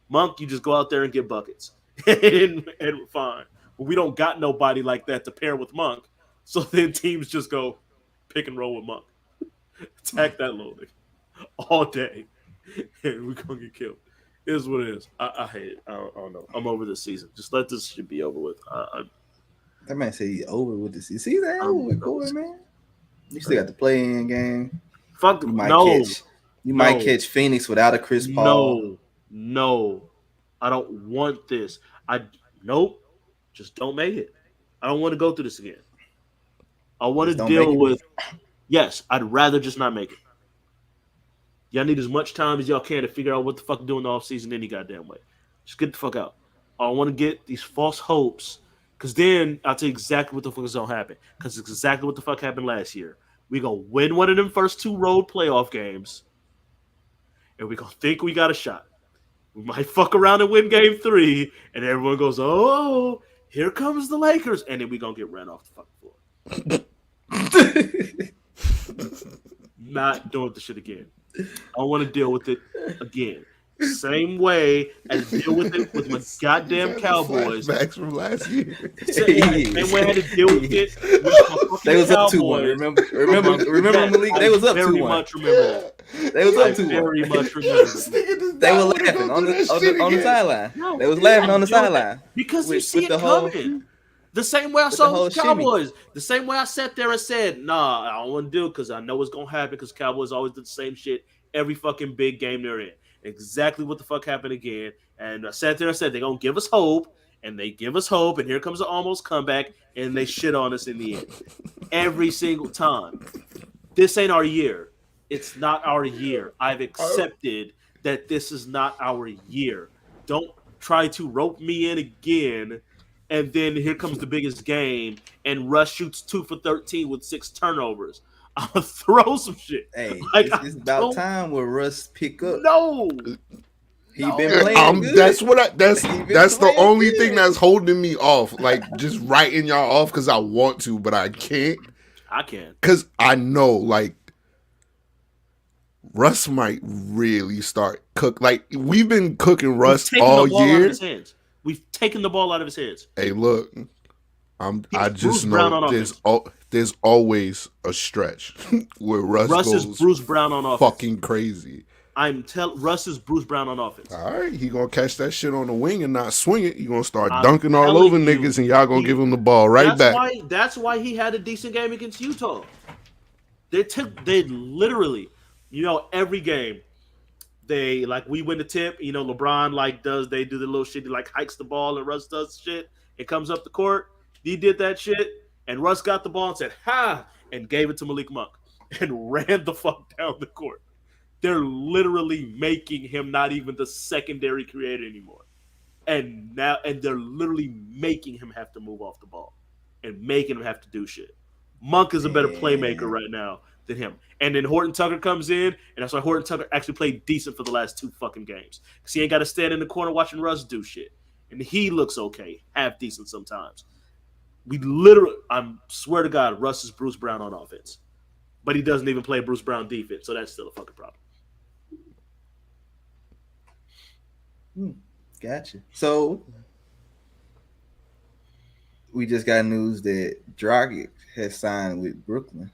Monk, you just go out there and get buckets and we're fine. But we don't got nobody like that to pair with Monk. So then teams just go pick and roll with Monk. Attack that little nigga all day. And we're going to get killed. It is what it is. I hate it. I don't know. I'm over this season. Just let this shit be over with. That man say he over with this. See that over with, boy, man. You still got the play-in game. Fuck, you might no. Might catch Phoenix without a Chris Paul. No. I don't want this. Nope. Just don't make it. I don't want to go through this again. I want to deal with. Yes, I'd rather just not make it. Y'all need as much time as y'all can to figure out what the fuck to do in the offseason any goddamn way. Just get the fuck out. I don't want to get these false hopes, because then I'll tell you exactly what the fuck is going to happen. Because it's exactly what the fuck happened last year. We're going to win one of them first two road playoff games, and we're going to think we got a shot. We might fuck around and win game 3, and everyone goes, oh, here comes the Lakers, and then we're going to get ran off the fucking floor. Not doing the shit again. I want to deal with it again. Same way as deal with it with my goddamn Cowboys. Flashbacks from last year. Same way I had to deal with it with my They was up Cowboys. 2-1. Remember Malik? They was up 2-1. Very much remember that. They was up 2-1. Very much remember. They were laughing on the sideline. No, they was laughing on the sideline because you see it coming. The same way I saw the Cowboys. The same way I sat there and said, nah, I don't want to do it because I know what's going to happen because Cowboys always do the same shit every fucking big game they're in. Exactly what the fuck happened again. And I sat there and said, they're going to give us hope. And they give us hope. And here comes an almost comeback. And they shit on us in the end. Every single time. This ain't our year. It's not our year. I've accepted that this is not our year. Don't try to rope me in again. And then here comes the biggest game, and Russ shoots 2 for 13 with 6 turnovers. I'm gonna throw some shit. Hey, it's about time where Russ pick up. No, he been playing good. That's the only thing that's holding me off. Like just writing y'all off because I want to, but I can't. I can't because I know like Russ might really start cook. Like we've been cooking Russ all year. We've taken the ball out of his hands. Hey, look, I just know there's always a stretch where Russ goes is Bruce Brown on offense. Fucking crazy. Russ is Bruce Brown on offense. All right, he gonna catch that shit on the wing and not swing it. He gonna start dunking all over niggas, and y'all gonna give him the ball back. That's why he had a decent game against Utah. They literally, every game. They we win the tip, LeBron they do the little shit, he hikes the ball and Russ does shit. It comes up the court. He did that shit, and Russ got the ball and said, ha, and gave it to Malik Monk and ran the fuck down the court. They're literally making him not even the secondary creator anymore. And they're literally making him have to move off the ball and making him have to do shit. Monk is a better playmaker right now than him. And then Horton Tucker comes in, and that's why Horton Tucker actually played decent for the last 2 fucking games. Because he ain't got to stand in the corner watching Russ do shit. And he looks okay, half decent sometimes. I swear to God, Russ is Bruce Brown on offense. But he doesn't even play Bruce Brown defense, so that's still a fucking problem. Gotcha. So, we just got news that Dragic has signed with Brooklyn.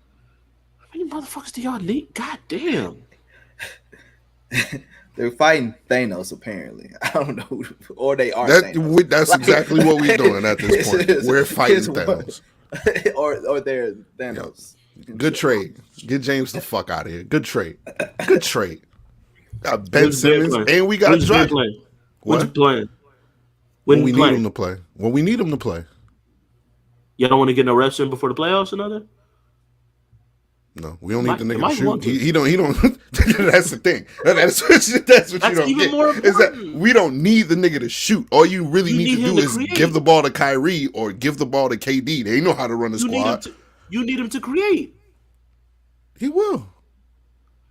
How many motherfuckers do y'all need? God damn. They're fighting Thanos, apparently. I don't know, or they are Thanos. That's exactly what we're doing at this point. We're fighting Thanos. or they're Thanos. Yep. Good trade. Get James the fuck out of here. Good trade. Good trade. Got Ben Simmons and we got Dragic. When's he playing? When we need him to play. When we need him to play. Y'all don't want to get no reps in before the playoffs or nothing? No, we don't need the nigga to shoot. He don't. That's the thing. That's what you don't even get. more Is that we don't need the nigga to shoot. All you really need to do is give the ball to Kyrie or give the ball to KD. They know how to run the squad. You need him to create. He will.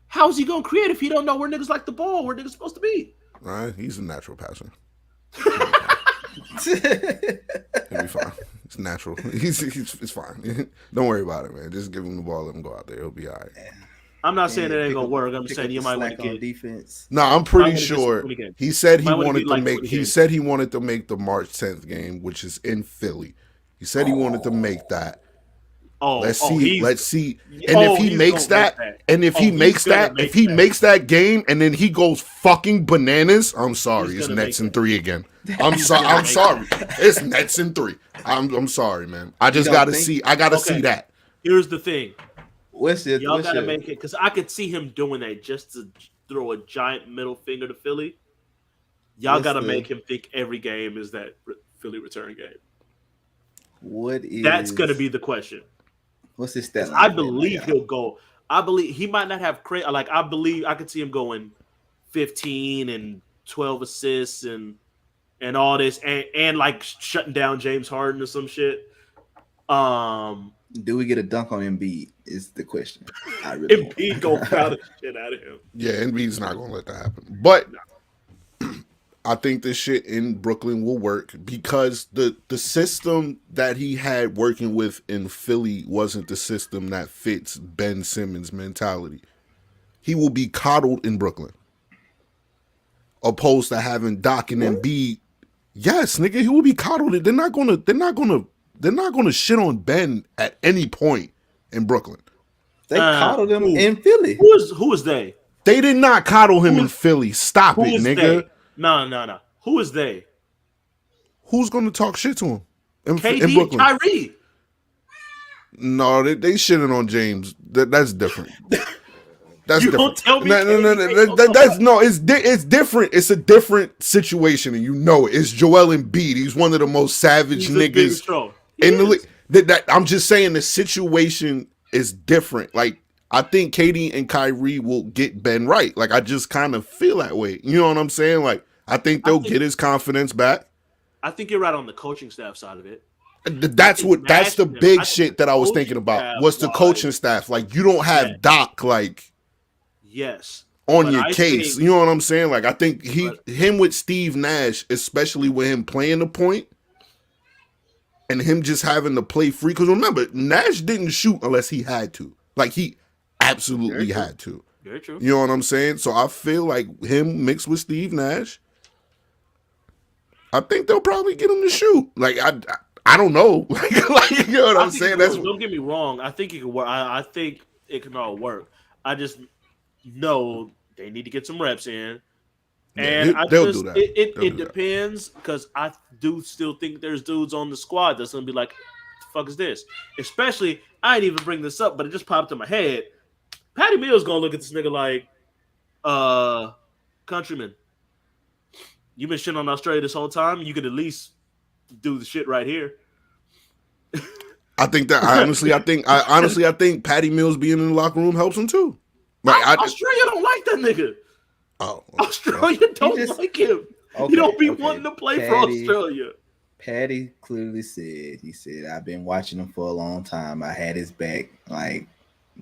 How is he gonna create if he don't know where niggas like the ball, where niggas supposed to be? All right, he's a natural passer. He'll be fine. It's natural. It's fine. Don't worry about it, man. Just give him the ball, let him go out there. He'll be all right. I'm not saying it ain't gonna work. I'm just saying you might want to get defense. No, I'm pretty sure he said he wanted to make. He said he wanted to make the March 10th game, which is in Philly. He said he wanted to make that. Let's see. And if he makes that, if he makes that game, and then he goes fucking bananas, I'm sorry, it's Nets in 3 again. I'm sorry, it's Nets in 3. I'm sorry, man. I just gotta see. I gotta see that. Here's the thing. Y'all gotta make it because I could see him doing that just to throw a giant middle finger to Philly. Y'all gotta make him think every game is that Philly return game. That's gonna be the question. What's his stat? I believe he'll go. I believe he might not have crazy. Like I believe I could see him going 15 and 12 assists and all this and like shutting down James Harden or some shit. Do we get a dunk on Embiid? Is the question. I really Embiid gonna foul the shit out of him. Yeah, Embiid's not gonna let that happen. But I think this shit in Brooklyn will work because the system that he had working with in Philly wasn't the system that fits Ben Simmons' mentality. He will be coddled in Brooklyn, opposed to having Doc and Embiid. Yes, nigga, he will be coddled. They're not gonna shit on Ben at any point in Brooklyn. They coddled him in Philly. Who is they? They did not coddle him in Philly. Stop it, nigga. They? No. Who is they? Who's going to talk shit to him in And Brooklyn? Kyrie. No, they shitting on James. That's different. That's you different. Don't tell me No. It's different. It's a different situation, and you know it. It's Joel Embiid. He's one of the most savage niggas in the league. I'm just saying the situation is different. Like I think KD and Kyrie will get Ben right. Like I just kind of feel that way. You know what I'm saying? Like I think they'll get his confidence back. I think you're right on the coaching staff side of it. That's the big shit that I was thinking about. Was the coaching staff. Like you don't have Doc like on your case. You know what I'm saying? Like I think him with Steve Nash, especially with him playing the point and him just having to play free. Because remember, Nash didn't shoot unless he had to. Like he absolutely had to. Very true. You know what I'm saying? So I feel like him mixed with Steve Nash, I think they'll probably get him to shoot. Like I don't know. like you know what I'm saying? Don't get me wrong. I think it can work. I think it can all work. I just know they need to get some reps in. And they'll do that. It depends because I do still think there's dudes on the squad that's gonna be like, "The fuck is this?" Especially, I didn't even bring this up, but it just popped in my head. Patty Mills gonna look at this nigga like, countryman, you been shitting on Australia this whole time. You could at least do the shit right here. I think that I think Patty Mills being in the locker room helps him too. Like Australia don't like that nigga. Oh, Australia don't like him. Okay, he don't be wanting to play for Australia. Patty clearly said, I've been watching him for a long time. I had his back. Like,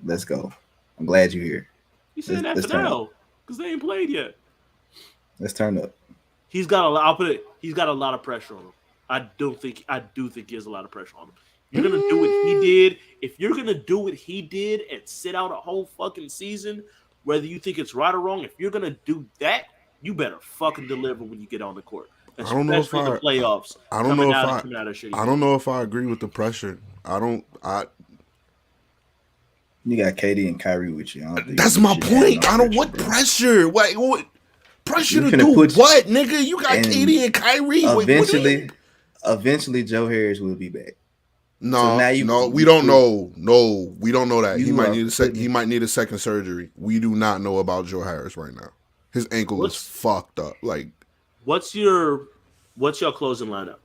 let's go. I'm glad you're here. He said that for now because they ain't played yet. Let's turn up. He's got a lot. He's got a lot of pressure on him. I do think he has a lot of pressure on him. You're gonna do what he did. If you're gonna do what he did and sit out a whole fucking season, whether you think it's right or wrong, if you're gonna do that, you better fucking deliver when you get on the court. I don't know if especially in the playoffs. I don't know if coming out of shitty. I don't know if I agree with the pressure. You got KD and Kyrie with you. I don't think That's you my should have point. no I don't pressure what there. pressure. What pressure You to finna do put- what, nigga? You got and KD and Kyrie. What do you- Eventually, Joe Harris will be back. No, So now we don't know. No, we don't know that. He You might are need putting- he might need a second surgery. We do not know about Joe Harris right now. His ankle is fucked up. Like, what's your closing lineup?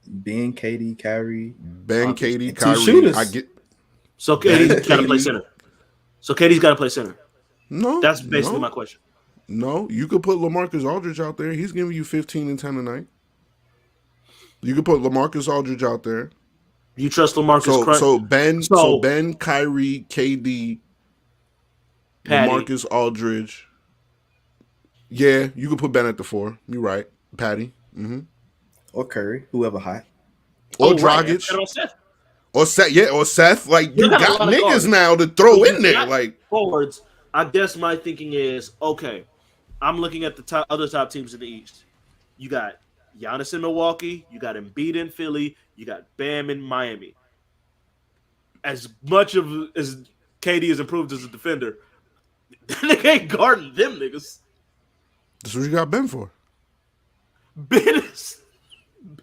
Ben, KD, Kyrie. Ben, KD, And two Kyrie. shooters. I get So KD's got to play center. So KD's got to play center. no. That's basically my question. No, you could put LaMarcus Aldridge out there. He's giving you 15 and 10 a night. You could put LaMarcus Aldridge out there. You trust LaMarcus? So Ben, Kyrie, KD, Patty. LaMarcus Aldridge. Yeah, you could put Ben at the 4. You're right. Patty. Mm-hmm. Or Curry, whoever hot. Or right. Dragic. And on Seth. Or Seth. Like, you got a got lot of niggas guards. now to throw So in you there. got Like, forwards. I guess my thinking is, okay, I'm looking at the other top teams in the East. You got Giannis in Milwaukee. You got Embiid in Philly. You got Bam in Miami. As much as KD has improved as a defender, they ain't guarding them niggas. that's what you got Ben for. Ben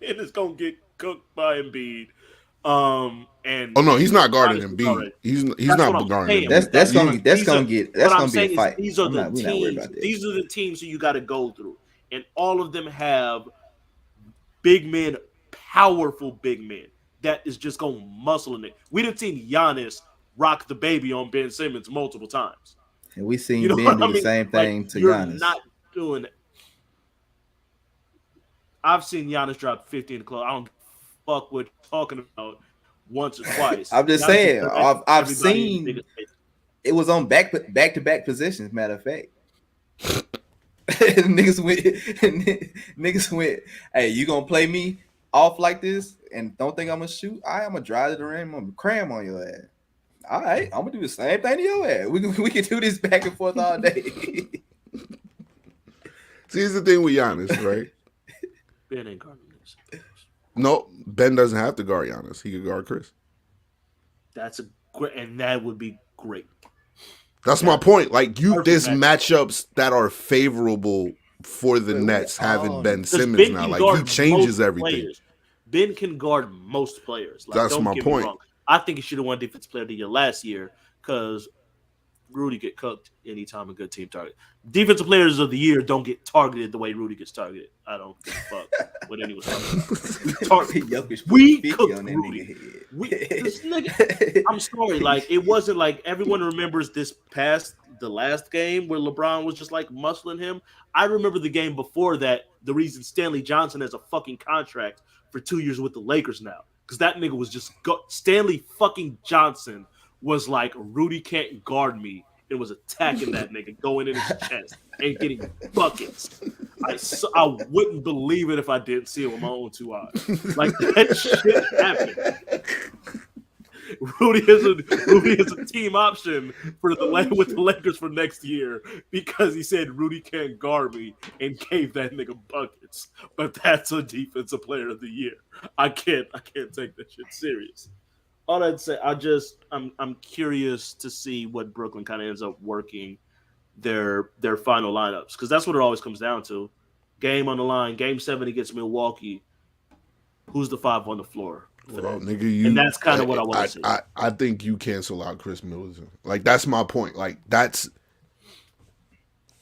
is gonna get cooked by Embiid. And Oh no, he's not guarding Giannis is Embiid. already- He's That's not what I'm guarding saying. Embiid. That's What gonna I'm be saying a is fight. these are the We're not worried teams. about this. These are the teams that you got to go through, and all of them have big men, powerful big men that is just gonna muscle in it. We done seen Giannis rock the baby on Ben Simmons multiple times. And we seen You know Ben what do I the mean? same thing to you're Giannis. not doing it. I've seen Giannis drop 50 in the club. I don't fuck what you're talking about once or twice. I'm just Giannis saying, is I've everybody seen- in the biggest- It was on back to back positions. Matter of fact, niggas went. Hey, you gonna play me off like this and don't think I'm gonna shoot? I'm gonna drive to the rim. I'm gonna cram on your ass. All right, I'm gonna do the same thing to your ass. We can do this back and forth all day. See, here's the thing with Giannis, right? Ben ain't guarding this. No, Ben doesn't have to guard Giannis. He could guard Chris. That's a great, and that would be great. That's my point. Like, Perfect there's matchup. matchups that are favorable for the But Nets having Ben 'Cause Simmons Ben now. can Like, guard he changes most everything. players. Ben can guard most players. Like, That's don't my get me point. wrong. I think he should have won Defensive Player of the Year last year because Rudy get cooked anytime a good team target. Defensive Players of the Year don't get targeted the way Rudy gets targeted. I don't give a fuck what anyone's talking about. Jokic put We 50 cooked on that Rudy. nigga head. This nigga, I'm sorry, like it wasn't like everyone remembers the last game where LeBron was just like muscling him. I remember the game before that. The reason Stanley Johnson has a fucking contract for 2 years with the Lakers now, because that nigga was just Stanley fucking Johnson was like, Rudy can't guard me. It was attacking that nigga, going in his chest and getting buckets. I wouldn't believe it if I didn't see it with my own 2 eyes. Like that shit happened. Rudy is a team option for with the Lakers for next year because he said Rudy can't guard me and gave that nigga buckets. But that's a defensive player of the year. I can't take that shit serious. All I'd say, I'm curious to see what Brooklyn kind of ends up working their final lineups, because that's what it always comes down to. Game on the line, Game 7 against Milwaukee. Who's the 5 on the floor? Well, nigga, and that's kind of what I want to see. I think you cancel out Chris Middleton. Like, that's my point. Like, that's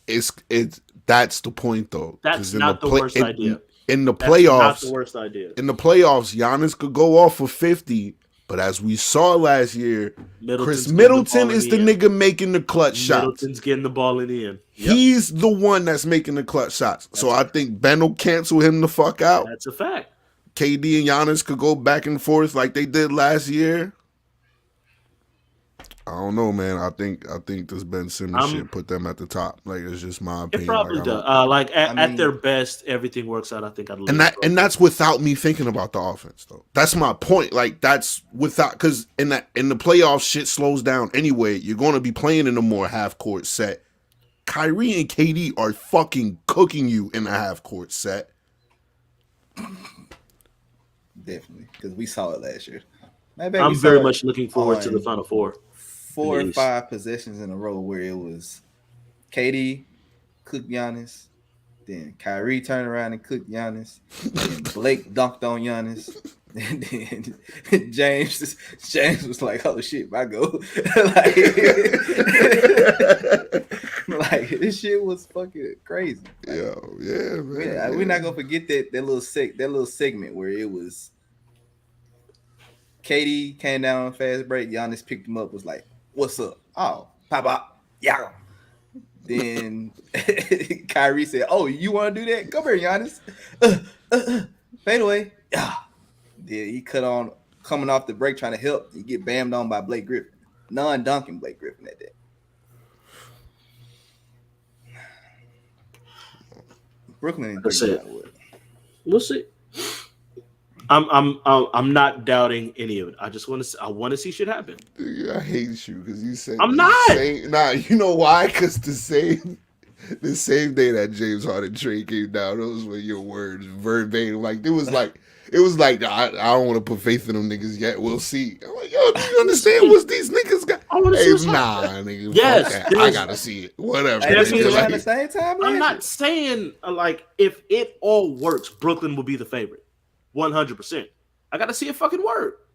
the point though. That's not the worst idea. In the playoffs, not the worst idea. In the playoffs, Giannis could go off for 50. But as we saw last year, Chris Middleton is the nigga making the clutch shots. Middleton's getting the ball in the end. Yep. He's the one that's making the clutch shots. So I think Ben will cancel him the fuck out. That's a fact. KD and Giannis could go back and forth like they did last year. I don't know, man. I think this Ben Simmons shit put them at the top. Like, it's just my opinion. It probably does. At their best, everything works out. I think I'd and that's without me thinking about the offense, though. That's my point. Like, that's without, because in the playoffs, shit slows down anyway. You're going to be playing in a more half court set. Kyrie and KD are fucking cooking you in the half court set. Definitely, because we saw it last year. Maybe I'm very much looking forward to the Final Four. 4 or 5 possessions in a row where it was KD cooked Giannis, then Kyrie turned around and cooked Giannis, then Blake dunked on Giannis, and then James was like, "Oh shit, my go!" like this shit was fucking crazy. Like, yeah, man. We're not gonna forget that little segment where it was KD came down on fast break, Giannis picked him up, was like, "What's up?" Oh, pop, yeah. Then Kyrie said, "Oh, you want to do that? Come here, Giannis. Fade away." Yeah. Then he cut on coming off the break trying to help. He get bammed on by Blake Griffin. Non-dunking Blake Griffin that day. Brooklyn. We'll see. I'm not doubting any of it. I just want to see shit happen. Dude, I hate you because you said I'm not. You know why? Because the same day that James Harden trade came down, those were your words verbatim. Like it was like I don't want to put faith in them niggas yet. We'll see. I'm like, yo, do you understand what these niggas got? I want to see what's nigga. Yes, I gotta see it. Whatever. At the same time, I'm not saying like if it all works, Brooklyn will be the favorite. 100%. I gotta see it fucking work.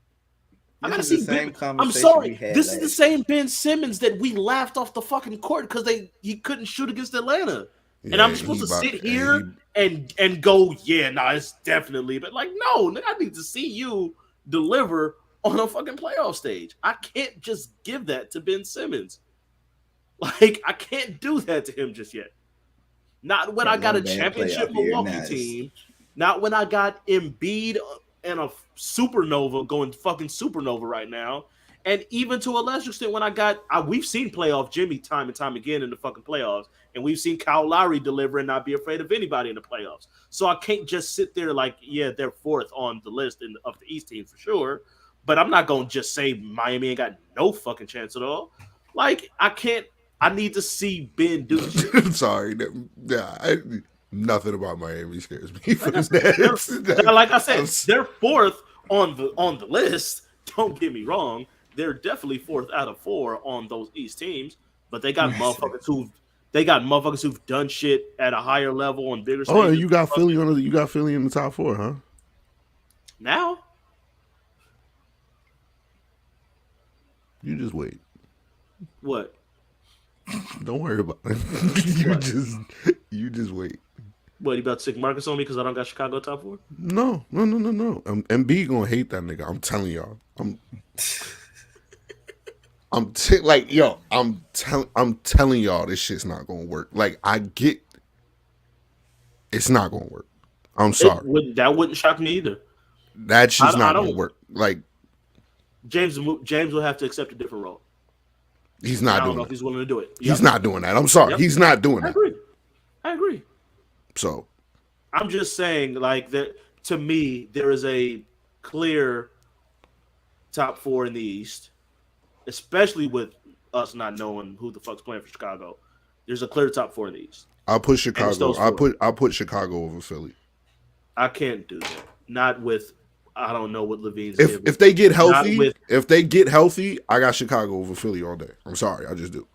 I gotta see. I'm sorry. This is the same Ben Simmons that we laughed off the fucking court because he couldn't shoot against Atlanta, and I'm supposed to sit here and go, yeah, nah, it's definitely. But like, no, I need to see you deliver on a fucking playoff stage. I can't just give that to Ben Simmons. Like, I can't do that to him just yet. Not when I got a championship Milwaukee team. Not when I got Embiid and a supernova going fucking supernova right now. And even to a lesser extent, when we've seen playoff Jimmy time and time again in the fucking playoffs. And we've seen Kyle Lowry deliver and not be afraid of anybody in the playoffs. So I can't just sit there like, yeah, they're fourth on the list of the East team for sure. But I'm not going to just say Miami ain't got no fucking chance at all. Like, I need to see Ben do shit. I'm sorry. Nothing about Miami scares me. Like I said, they're fourth on the list. Don't get me wrong; they're definitely fourth out of 4 on those East teams. But they got motherfuckers who've done shit at a higher level on bigger stages. Oh, and you got Philly in the top 4, huh? Now, you just wait. What? Don't worry about it. You just wait. What, you about to stick Marcus on me because I don't got Chicago top 4? No. Embiid gonna hate that nigga. I'm telling y'all. I'm telling y'all this shit's not gonna work. Like, I get it's not gonna work. I'm sorry. That wouldn't shock me either. That shit's not gonna work. Like, James will have to accept a different role. He's not doing I don't know if he's willing to do it. He's not doing that. I'm sorry. Yep. He's not doing that. I agree. So I'm just saying, like, that to me, there is a clear top 4 in the East, especially with us not knowing who the fuck's playing for Chicago. There's a clear top 4 in the East. I'll put Chicago. I'll put Chicago over Philly. I can't do that. Not with I don't know what Levine's. If they get healthy, I got Chicago over Philly all day. I'm sorry, I just do.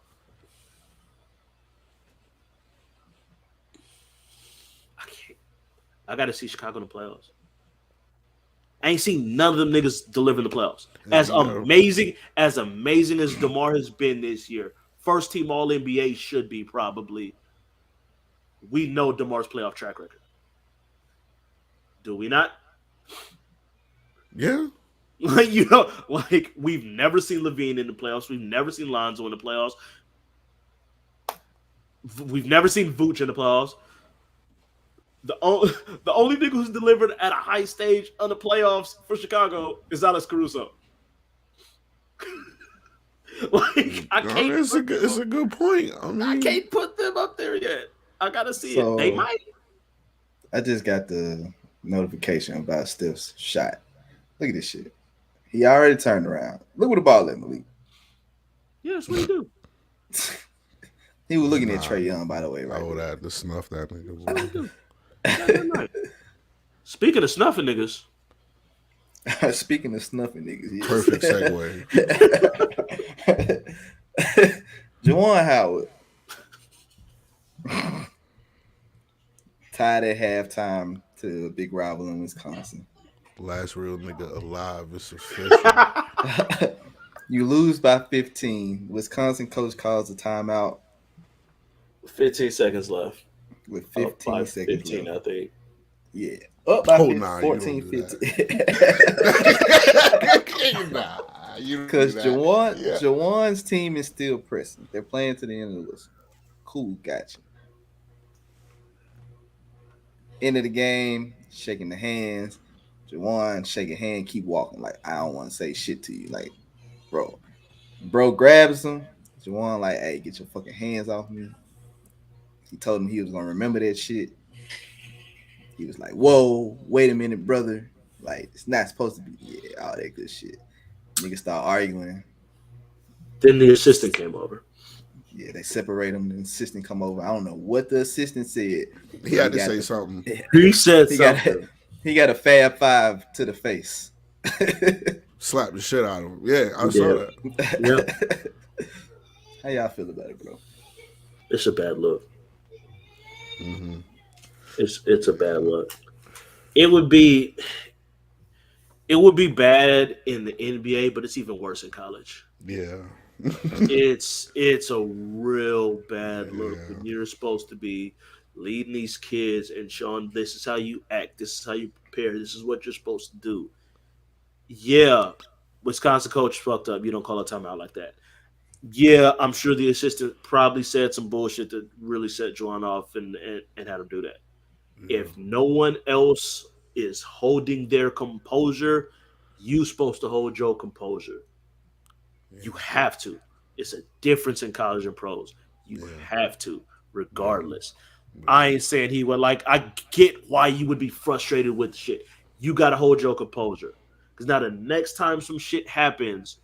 I got to see Chicago in the playoffs. I ain't seen none of them niggas deliver in the playoffs. As amazing as DeMar has been this year, first team All NBA should be probably. We know DeMar's playoff track record. Do we not? Yeah. Like, we've never seen Levine in the playoffs. We've never seen Lonzo in the playoffs. We've never seen Vooch in the playoffs. The only nigga who's delivered at a high stage on the playoffs for Chicago is Alex Caruso. I can't. It's a good point. I can't put them up there yet. I gotta see it. They might. I just got the notification about Steph's shot. Look at this shit. He already turned around. Look where the ball at, Malik. Yeah, that's what he do. He was looking at Trae Young, by the way, I right? would have to snuff that nigga. Boy. Speaking of snuffing niggas. Speaking of snuffing niggas, yes. Perfect segue. Juwan Howard tied at halftime to a big rival in Wisconsin. Last real nigga alive. It's official. You lose by 15. Wisconsin coach calls a timeout 15 seconds left. with 15 seconds 15, left. I think. Yeah. Up by Nah, 14, you don't do 15. Nah, you don't Because do that. Jawan's team is still pressing. They're playing to the end of the whistle. Cool, gotcha. End of the game, shaking the hands. Jawan, shake a hand, keep walking. Like, I don't want to say shit to you. Like, bro. Bro grabs him. Jawan, like, hey, get your fucking hands off me. He told him he was going to remember that shit. He was like, whoa, wait a minute, brother. Like, it's not supposed to be. Yeah, all that good shit. Niggas start arguing. Then the assistant came over. Yeah, they separate him. The assistant come over. I don't know what the assistant said. He had to say something. He said He something. got a Fab Five to the face. Slap the shit out of him. Yeah, I saw that. Yep. How y'all feel about it, bro? It's a bad look. Mm-hmm. It's a bad look. It would be bad in the NBA, but it's even worse in college. Yeah. It's a real bad look when you're supposed to be leading these kids and showing this is how you act, this is how you prepare, this is what you're supposed to do. Yeah, Wisconsin coach fucked up. You don't call a timeout like that. Yeah, I'm sure the assistant probably said some bullshit that really set Juwan off and had him do that. Yeah. If no one else is holding their composure, you're supposed to hold your composure. Yeah. You have to. It's a difference in college and pros. You have to, regardless. Yeah. I ain't saying he would like. I get why you would be frustrated with shit. You got to hold your composure, because now the next time some shit happens,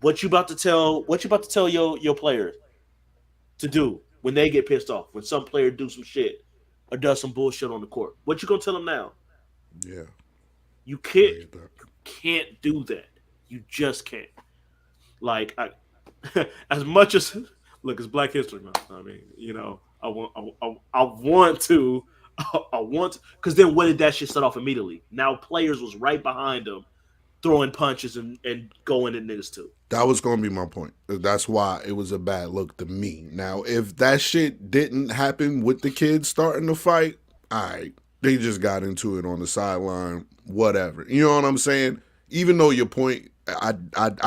what you about to tell your players to do when they get pissed off, when some player do some shit or does some bullshit on the court? What you gonna tell them now? Yeah, you can't do that. You just can't. Like, as much as look, it's Black History Month. I mean, you know, I want to, because then what did that shit set off immediately? Now players was right behind them, throwing punches and going at niggas too. That was going to be my point. That's why it was a bad look to me. Now, if that shit didn't happen with the kids starting to fight, all right, they just got into it on the sideline, whatever. You know what I'm saying? Even though your point, I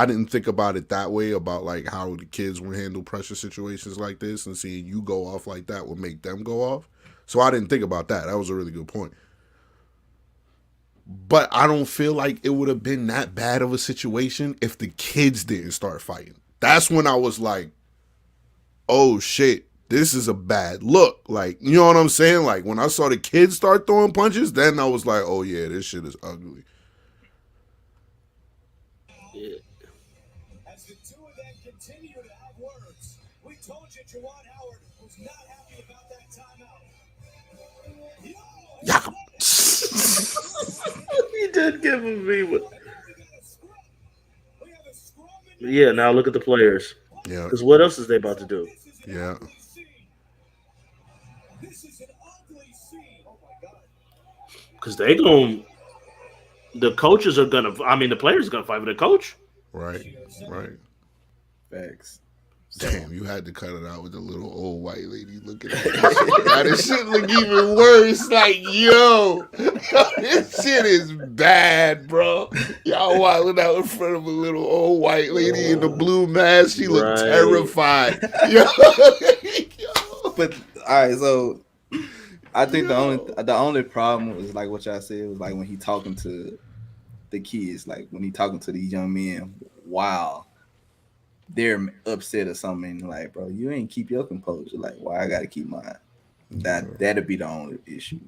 didn't think about it that way, about like how the kids would handle pressure situations like this, and seeing you go off like that would make them go off. So I didn't think about that. That was a really good point. But I don't feel like it would have been that bad of a situation if the kids didn't start fighting. That's when I was like, oh shit, this is a bad look. Like, you know what I'm saying? Like, when I saw the kids start throwing punches, then I was like, oh yeah, this shit is ugly. Yeah. As the two of them continue to have words, we told you Juwan Howard was not happy about that timeout. He did give him me. Yeah, now look at the players. Yeah. Because what else is they about to do? Yeah. Because the coaches are gonna. I mean, the players are gonna fight with the coach. Right. Facts. Damn, you had to cut it out with the little old white lady looking at this shit. Now this shit look even worse. Like, yo, this shit is bad, bro. Y'all wilding out in front of a little old white lady in the blue mask. She looked terrified. Yo. But all right, so I think the only problem was like what y'all said was like when he talking to the kids, like when he talking to these young men, wow. They're upset or something, like, bro, you ain't keep your composure. Like, why I gotta keep mine? That'd be the only issue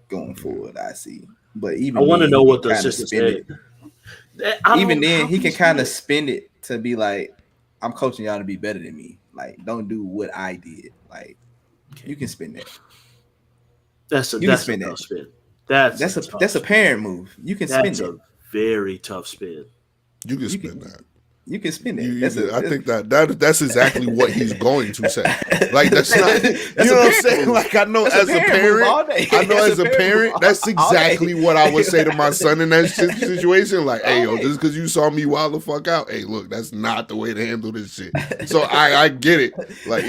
going forward. I see, but even I want to know what the assistant said. Even then, he can kind of spin it to be like, I'm coaching y'all to be better than me. Like, don't do what I did. Like, you can spend that. That's a tough spin. That's a parent move. You can spend that. it. Very tough spin. You can spend that. You can spend it. I think that's exactly what he's going to say. Like that's not, you know what I'm saying? Like I know as a parent, that's exactly what I would say to my son in that situation. Like, hey yo, just because you saw me wild the fuck out, hey look, that's not the way to handle this shit. So I get it. Like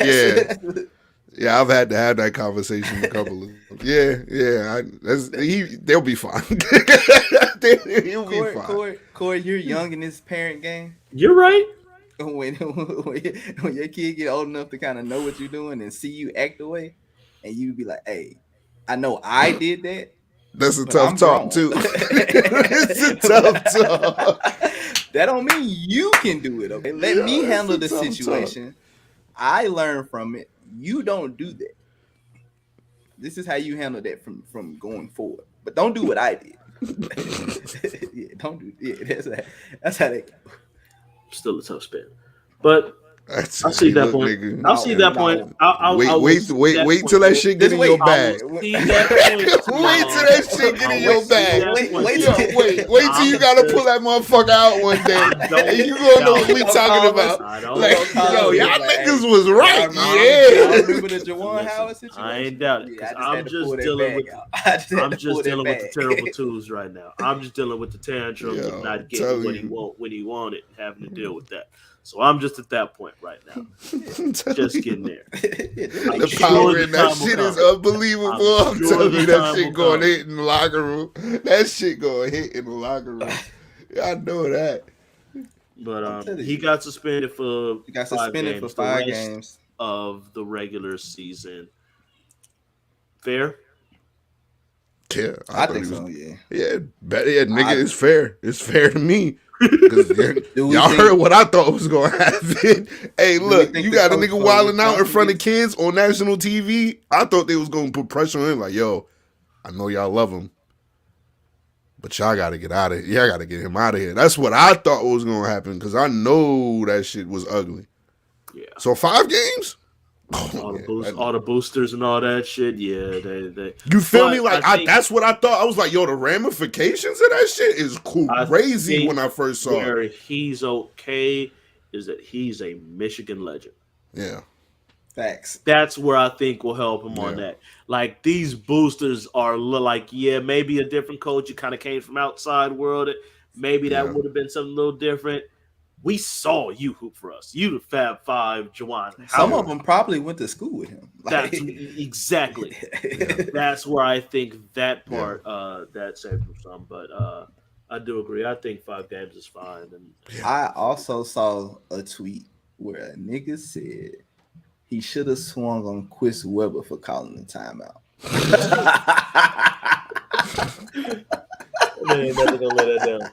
yeah, I've had to have that conversation a couple of they'll be fine. He'll be fine. Corey, you're young in this parent game. You're right. When your kid get old enough to kind of know what you're doing and see you act the way, and you be like, "Hey, I know I did that." That's a tough talk too. It's a tough talk. That don't mean you can do it. Okay, let me handle the situation. Talk. I learn from it. You don't do that. This is how you handle that from going forward. But don't do what I did. Don't do. Yeah, that's how they go. Still a tough spin, but I see that point. I'll see that point. Wait till that shit get in your bag. Wait till that shit get in your bag. Wait till you gotta pull that motherfucker out one day, and you gonna know what we talking about. Like, yo, y'all niggas was right. Yeah. Remember the Jawan Howard situation? I ain't doubt it. I'm just dealing with the terrible twos right now. I'm just dealing with the tantrums of not getting what he when he wanted, having to deal with that. So I'm just at that point right now. Just getting there. The power in that shit is unbelievable. I'm telling you, that shit going to hit in the locker room. That shit going to hit in the locker room. I know that. But he got suspended for 5 games of the regular season. Fair? Yeah, I think so. Yeah, nigga, it's fair. It's fair to me. Y'all heard what I thought was gonna happen. Hey, look, you got a nigga wilding out in front of kids on national TV. I thought they was gonna put pressure on him. Like, yo, I know y'all love him, but y'all gotta get out of here. Y'all gotta get him out of here. That's what I thought was gonna happen because I know that shit was ugly. Yeah. So 5 games. All the boosters and all that shit. Yeah, they. You feel me? Like that's what I thought. I was like, yo, the ramifications of that shit is crazy. When I first saw where it, he's okay is that he's a Michigan legend. Yeah, facts. That's where I think will help him on that. Like these boosters are like, maybe a different coach. You kind of came from outside world. Maybe that would have been something a little different. We saw you hoop for us. You the Fab Five, Jawan. Some of them probably went to school with him. That's exactly. That's where I think that part that saved him some. But I do agree. I think 5 games is fine. And I also saw a tweet where a nigga said he should have swung on Chris Webber for calling the timeout. Man, ain't never gonna let that down.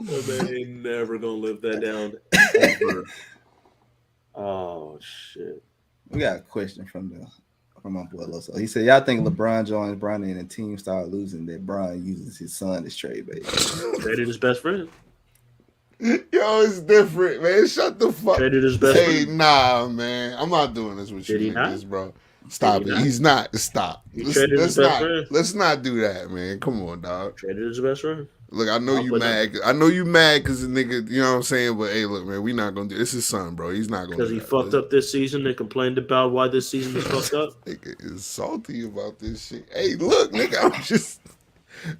They ain't never gonna live that down ever. Oh shit! We got a question from my boy Loso. He said, "Y'all think LeBron joins Bronny and the team start losing that Bron uses his son as trade bait?" Traded his best friend. Yo, it's different, man. Shut the fuck. Traded his best friend. Nah, man. I'm not doing this with you niggas, bro. Stop it. He's not. Stop. Let's not do that, man. Come on, dog. Traded his best friend. Look, I know you mad. I know you mad because the nigga, you know what I'm saying? But hey, look, man, we not gonna do this. His son, bro. He's not gonna. Because he fucked up this season and complained about why this season is fucked up. Nigga is salty about this shit. Hey, look, nigga, I'm just.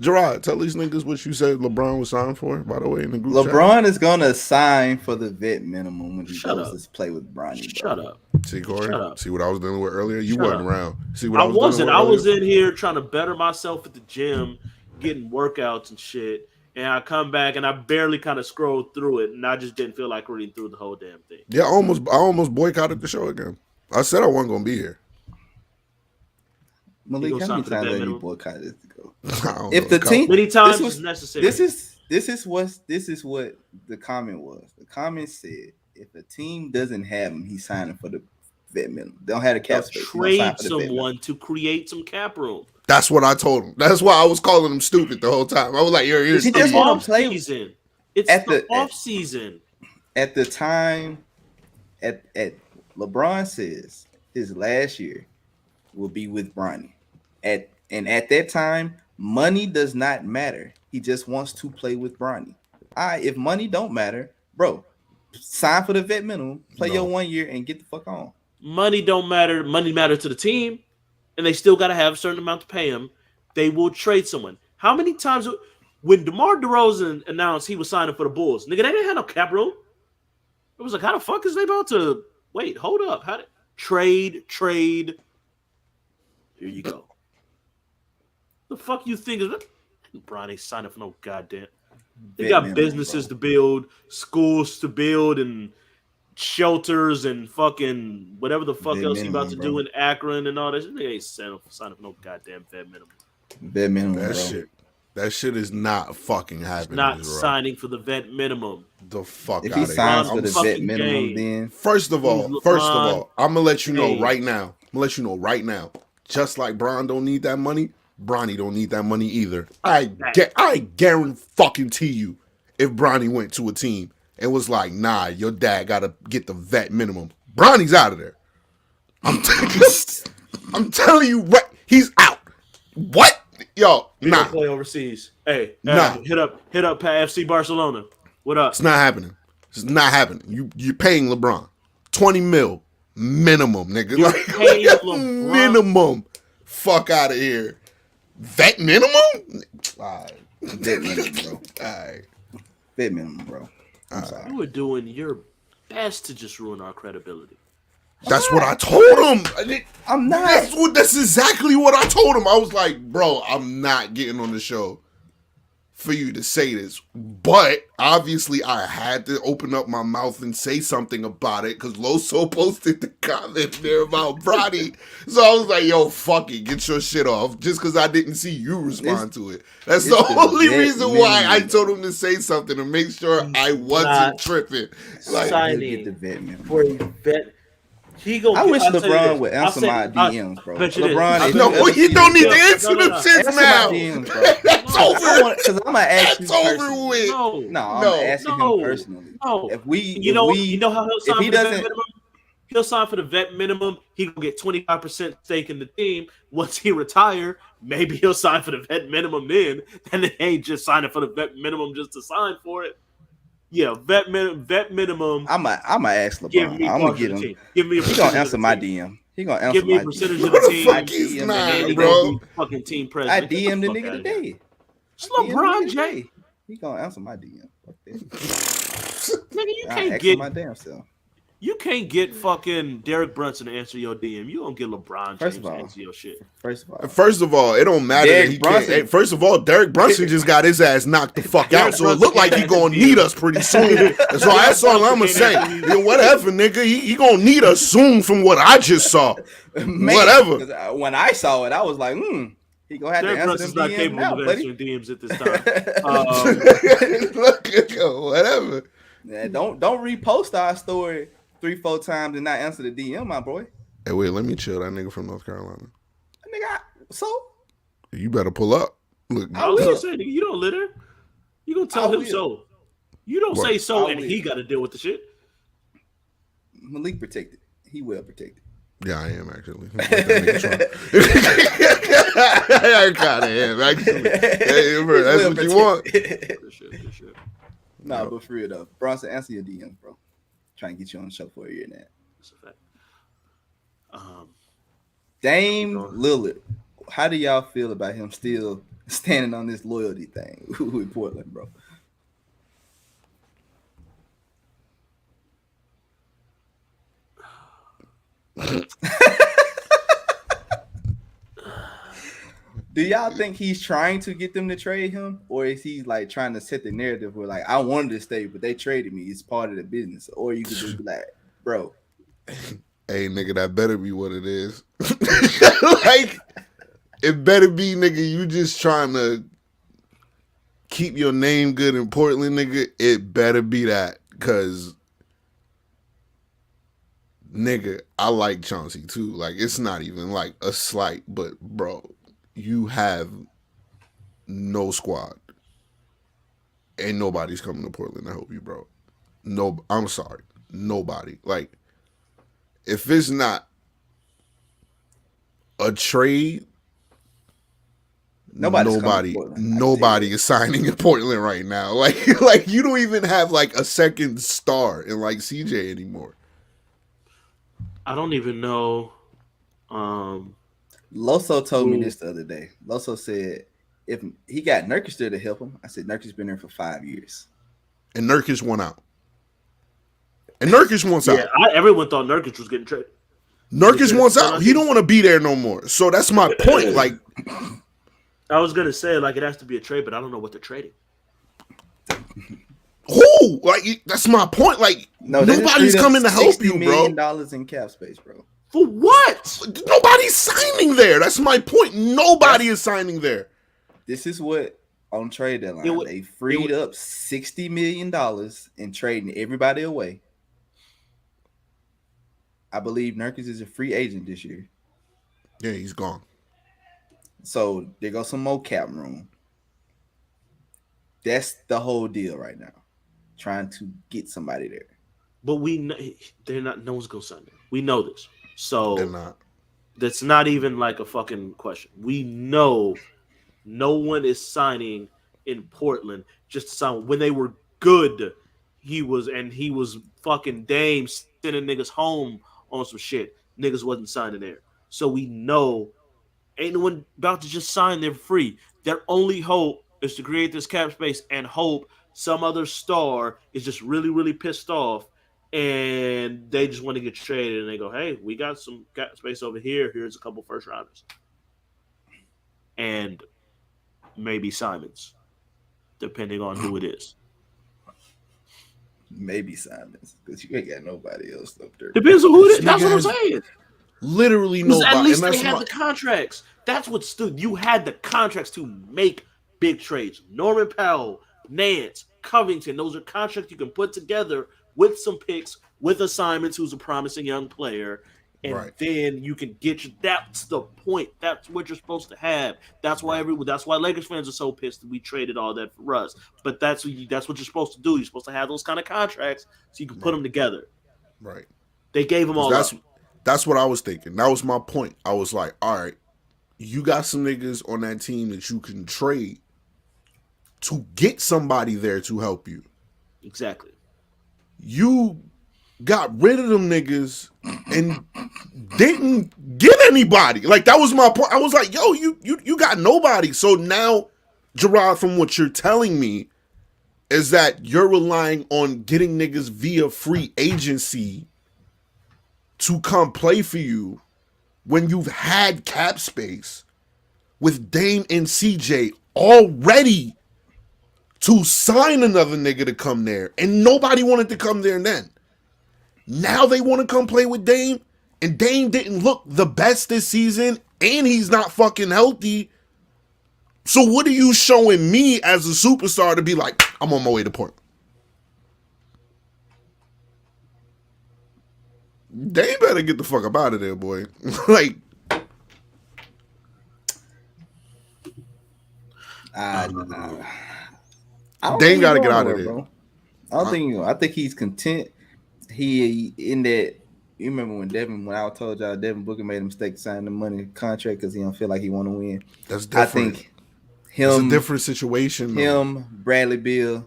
Gerard, tell these niggas what you said LeBron was signed for, by the way, in the group LeBron is going to sign for the vet minimum when he goes to play with Bronny. Shut up. See, Corey? See what I was dealing with earlier? You wasn't around. See what I wasn't. I was in here trying to better myself at the gym, getting workouts and shit. And I come back and I barely kind of scrolled through it, and I just didn't feel like reading through the whole damn thing. Yeah, I almost boycotted the show again. I said I wasn't going to be here. Malik, how many times have you boycotted this to go? If the team many times is necessary. This is what the comment was. The comment said if a team doesn't have him, he's signing for the vet minimum. They don't have the cap space. Trade someone to create some cap room. That's what I told him. That's why I was calling him stupid the whole time. I was like, "You're he stupid." Just want to play. Season. It's the off season. At the time, at LeBron says his last year will be with Bronny. At that time, money does not matter. He just wants to play with Bronny. If money don't matter, bro, sign for the vet minimum, play your 1 year, and get the fuck on. Money don't matter. Money matters to the team, and they still got to have a certain amount to pay him. They will trade someone. How many times when DeMar DeRozan announced he was signing for the Bulls, nigga, they didn't have no cap room. It was like, how the fuck is they about to wait? Hold up, how did trade? Here you go. The fuck you think is that? Bron ain't signing for no goddamn. They got businesses to build, schools to build, and shelters and fucking whatever the fuck else he about to do in Akron and all that. They ain't signing for no goddamn vet minimum. Vet minimum, that shit is not fucking happening. Not signing for the vet minimum. The fuck if out he of signs here. for the vet minimum, then first of all, I'm gonna let you know right now. Just like Bron don't need that money, Bronny don't need that money either. I guarantee you, if Bronny went to a team and was like, nah, your dad gotta get the vet minimum, Bronny's out of there. I'm telling you, right, he's out. What? Yo, We don't play overseas. Hey, hit up FC Barcelona. What up? It's not happening. It's not happening. You're paying LeBron $20 million minimum, nigga. You're paying LeBron. Minimum. Fuck out of here. Vet minimum? vet minimum, bro. Alright. Vet minimum, bro. I'm sorry. You were doing your best to just ruin our credibility. That's what I told him. I'm not. That's exactly what I told him. I was like, bro, I'm not getting on the show for you to say this. But obviously I had to open up my mouth and say something about it because Loso posted the comment there about Bronny. So I was like, yo, fuck it. Get your shit off. Just because I didn't see you respond to it. That's the only reason why I told him to say something to make sure I wasn't tripping. Like, signing get the vet minimum. For a vet. I wish LeBron would answer my DMs, bro. LeBron, no, you don't need to answer them shits now. That's over. Because I'm gonna ask you. That's over with. I'm gonna ask him personally. No. If we, you know how he'll sign for the vet minimum. He'll sign for the vet minimum. He will get 25% stake in the team. Once he retire, maybe he'll sign for the vet minimum then. And it ain't just signing for the vet minimum just to sign for it. Yeah, vet minimum. I'm gonna ask LeBron. I'm gonna get him. He gonna answer my DM. He gonna answer give me my a percentage DM. of the team. Fuck is not, bro. Fucking team president. I DM'd the nigga today. It's LeBron J. He gonna answer my DM. Fuck that. Nigga, you I can't ask get my damn self. You can't get fucking Derek Brunson to answer your DM. You don't get LeBron James to answer your shit. First of all, it don't matter that he can't. First of all, Derek Brunson just got his ass knocked the fuck out, so it looked like he gonna need us pretty soon. So that's all I'm gonna say. Yeah, whatever, nigga. He gonna need us soon from what I just saw. Man, whatever. When I saw it, I was like, he gonna have Derek to answer them not DMs capable now, of buddy. answering DMs at this time. Look, whatever. Yeah, don't repost our story 3-4 times and not answer the DM, my boy. Hey, wait, let me chill. That nigga from North Carolina. Nigga, so you better pull up. Look, I was gonna say, nigga, you don't litter. You gonna tell him so. You don't say so, and he got to deal with the shit. Malik protected. He well protected. Yeah, I am actually. I kind of am actually. Hey, bro, that's what you want. Good shit. Nah, but for real though, Bronson, answer your DM, bro. Trying to get you on the show for a year now. That's a fact. Dame Lillard, how do y'all feel about him still standing on this loyalty thing with Portland, bro? Do y'all think he's trying to get them to trade him, or is he like trying to set the narrative where like I wanted to stay, but they traded me? It's part of the business, or you could just be like, bro, hey nigga, that better be what it is. Like, it better be, nigga. You just trying to keep your name good in Portland, nigga. It better be that, cause nigga, I like Chauncey too. Like, it's not even like a slight, but bro. You have no squad. Ain't nobody's coming to Portland to help you, bro. No, I'm sorry. Nobody. Like, if it's not a trade, nobody is signing in Portland right now. Like you don't even have like a second star in like CJ anymore. I don't even know. Loso told me this the other day. Loso said if he got Nurkic there to help him, I said Nurkic's been there for 5 years. And Nurkic won out. And Nurkic wants out. Everyone thought Nurkic was getting traded. Nurkic wants out. He don't want to be there no more. So that's my point. Like, I was gonna say, like, it has to be a trade, but I don't know what they're trading. Who? Like, that's my point. Like, nobody's coming to help you, bro. $60 million in cap space, bro. For what? Nobody's signing there. That's my point. Nobody is signing there. This is what on trade deadline they freed up $60 million in trading everybody away. I believe Nurkic is a free agent this year. Yeah, he's gone. So there goes some more cap room. That's the whole deal right now. Trying to get somebody there. But they're not. No one's gonna sign them. We know this. So they're not. That's not even like a fucking question. We know no one is signing in Portland just to sign. When they were good, he was fucking Dame sending niggas home on some shit. Niggas wasn't signing there. So we know ain't no one about to just sign there free. Their only hope is to create this cap space and hope some other star is just really, really pissed off and they just want to get traded and they go, hey, we got some cap space over here. Here's a couple first rounders. And maybe Simons, depending on who it is. Maybe Simons, because you ain't got nobody else up there. Depends on who it is. That's what I'm saying. Literally nobody. At least they had the contracts. That's what stood. You had the contracts to make big trades. Norman Powell, Nance, Covington. Those are contracts you can put together with some picks, with a Simons, who's a promising young player, and then you can get you. That's the point. That's what you're supposed to have. That's why That's why Lakers fans are so pissed that we traded all that for Russ. But that's what you're supposed to do. You're supposed to have those kind of contracts so you can put them together. Right. They gave them all up. That's what I was thinking. That was my point. I was like, all right, you got some niggas on that team that you can trade to get somebody there to help you. Exactly. You got rid of them niggas and didn't get anybody. Like, that was my point. I was like, yo, you got nobody. So now, Gerard, from what you're telling me, is that you're relying on getting niggas via free agency to come play for you when you've had cap space with Dame and CJ already to sign another nigga to come there. And nobody wanted to come there then. Now they want to come play with Dame, and Dame didn't look the best this season, and he's not fucking healthy. So what are you showing me as a superstar to be like, I'm on my way to Portland? Dame better get the fuck up out of there, boy. Like, Dame got to get out of there. Bro. I think he's content. He in that. You remember when I told y'all Devin Booker made a mistake signing the money contract because he don't feel like he want to win. That's different. I think it's a different situation. Bradley Beal,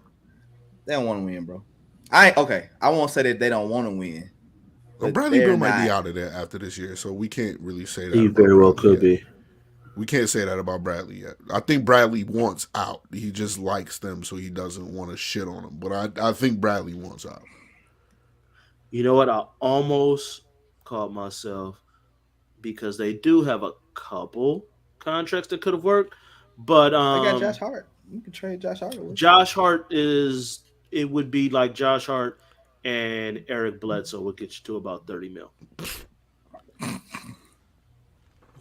they don't want to win, bro. I won't say that they don't want to win. Well, Bradley Beal might be out of there after this year, so we can't really say that. He very well could be. We can't say that about Bradley yet. I think Bradley wants out. He just likes them, so he doesn't want to shit on them. But I think Bradley wants out. You know what? I almost caught myself because they do have a couple contracts that could have worked. But I got Josh Hart. You can trade Josh Hart. Josh Hart it would be like Josh Hart and Eric Bledsoe would get you to about 30 mil.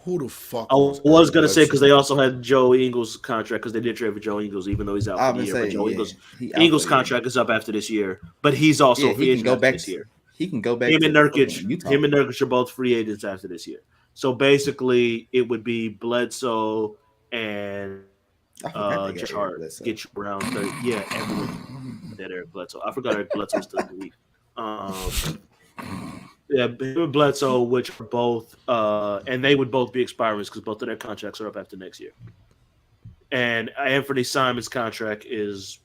Who the fuck? I was going to say because they also had Joe Ingles' contract because they did trade for Joe Ingles even though he's out for the year. But Joe Ingles' contract is up after this year, but he's also free agent after this year. He can go back. Him and Nurkic are both free agents after this year. So basically, it would be Bledsoe and Josh Hart get you around 30. Yeah, everyone that Eric Bledsoe. I forgot Eric Bledsoe was still in the league. Yeah, him and Bledsoe, which are both, and they would both be expiring because both of their contracts are up after next year. And Anthony Simon's contract is,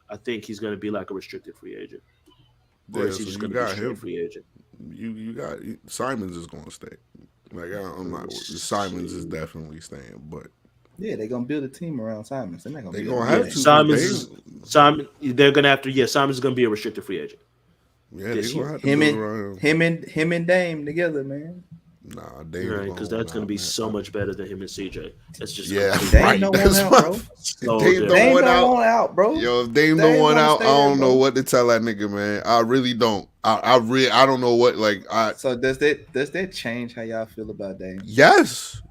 I think he's going to be like a restricted free agent. Or is he so just you going to be a got straight him. free agent? You got Simons is going to stay. Like I'm not. Simons is definitely staying, but Yeah, they're gonna build a team around Simons. They're not gonna. they build gonna a have team. to. Simon, they're going to have to. Yeah, Simon's going to be a restricted free agent. Yeah, this they gonna year. have to build around Him and Dame together, man. Nah, Dame. Right, because that's going to be so much better than him and CJ. That's just Dame don't want out, bro. So Dame Dame don't want out, bro. Yo, if Dame don't want out, I don't know what to tell that nigga, man. I really don't. I don't know what like. So does that change how y'all feel about Dame? Yes.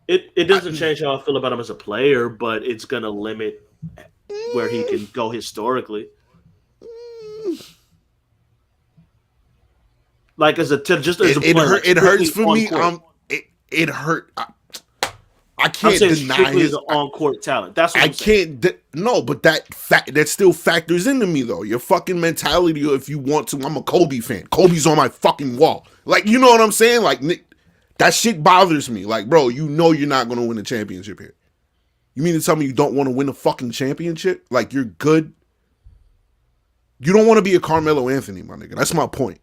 It doesn't change how I feel about him as a player, but it's going to limit where he can go historically. Like as a just as a player, it hurts for me. Court. It hurt. I I'm can't saying deny strictly his as an on-court talent. That's what I'm saying. No, but that still factors into me though. Your fucking mentality. If you want to, I'm a Kobe fan. Kobe's on my fucking wall. Like you know what I'm saying? Like that shit bothers me. Like bro, you know you're not gonna win a championship here. You mean to tell me you don't want to win a fucking championship? Like you're good. You don't want to be a Carmelo Anthony, my nigga. That's my point.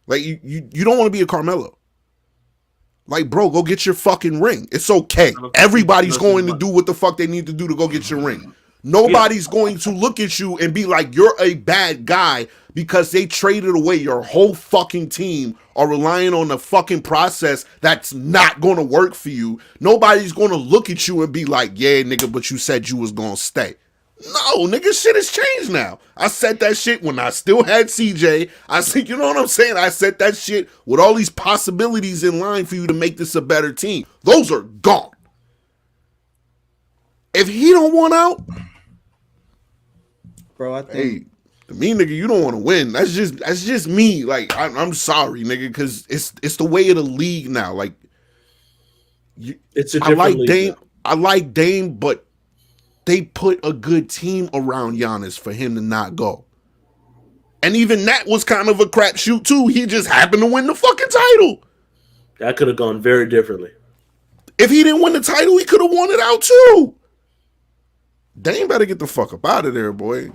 Like you don't want to be a Carmelo. Like, bro, go get your fucking ring. It's okay. Everybody's going to do what the fuck they need to do to go get your ring. Nobody's going to look at you and be like, you're a bad guy because they traded away your whole fucking team or relying on the fucking process that's not going to work for you. Nobody's going to look at you and be like, yeah, nigga, but you said you was going to stay. No, nigga, shit has changed now. I said that shit when I still had CJ. I said, you know what I'm saying? I said that shit with all these possibilities in line for you to make this a better team. Those are gone. If he don't want out, bro, I think to me, nigga, you don't want to win. That's just me. Like, I'm sorry, nigga, because it's the way of the league now. Like, it's a different league. I like Dame, but they put a good team around Giannis for him to not go. And even that was kind of a crapshoot, too. He just happened to win the fucking title. That could have gone very differently. If he didn't win the title, he could have won it out, too. Dame better get the fuck up out of there, boy.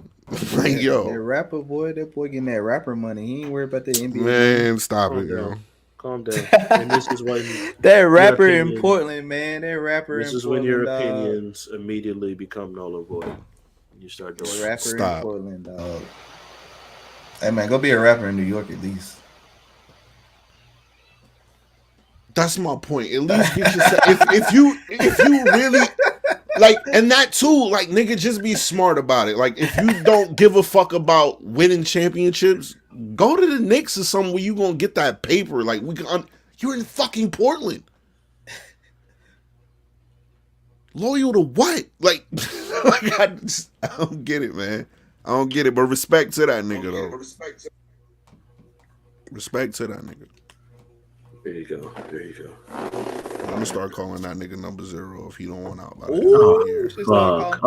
Like, yo. That rapper, boy, that boy getting that rapper money. He ain't worried about the NBA. Man, stop it, yo. Calm down. And this is when that rapper in Portland, man. That rapper this in is Portland. When your opinions immediately become null and void. You start doing rapper Stop. in Portland, dog. Hey man, go be a rapper in New York at least. That's my point. At least get yourself. if you really like, and that too, like nigga, just be smart about it. Like if you don't give a fuck about winning championships, go to the Knicks or something where you gonna get that paper. Like you're in fucking Portland. Loyal to what? Like I don't get it, man. I don't get it. But respect to that nigga though. Respect to that nigga. There you go. I'm gonna start calling that nigga number 0 if he don't want out by the Ooh, end of the year. start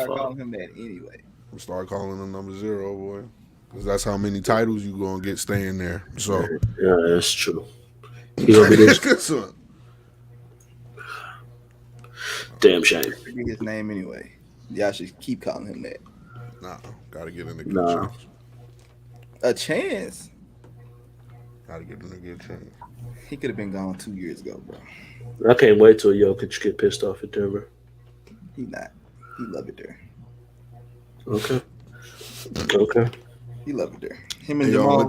calling him that anyway. Start calling him number 0, boy. Because that's how many titles you gonna get staying there. So yeah, that's true. He gonna be this. Damn shame. Forget his name anyway. Y'all should keep calling him that. Nah, gotta get a nigga Nah. a chance. A chance? Gotta get a nigga a chance. He could have been gone 2 years ago, bro. I can't wait till Jokic get pissed off at Denver. He not. He love it there. Okay. He love it there. Him and Hey, yo, Jamal.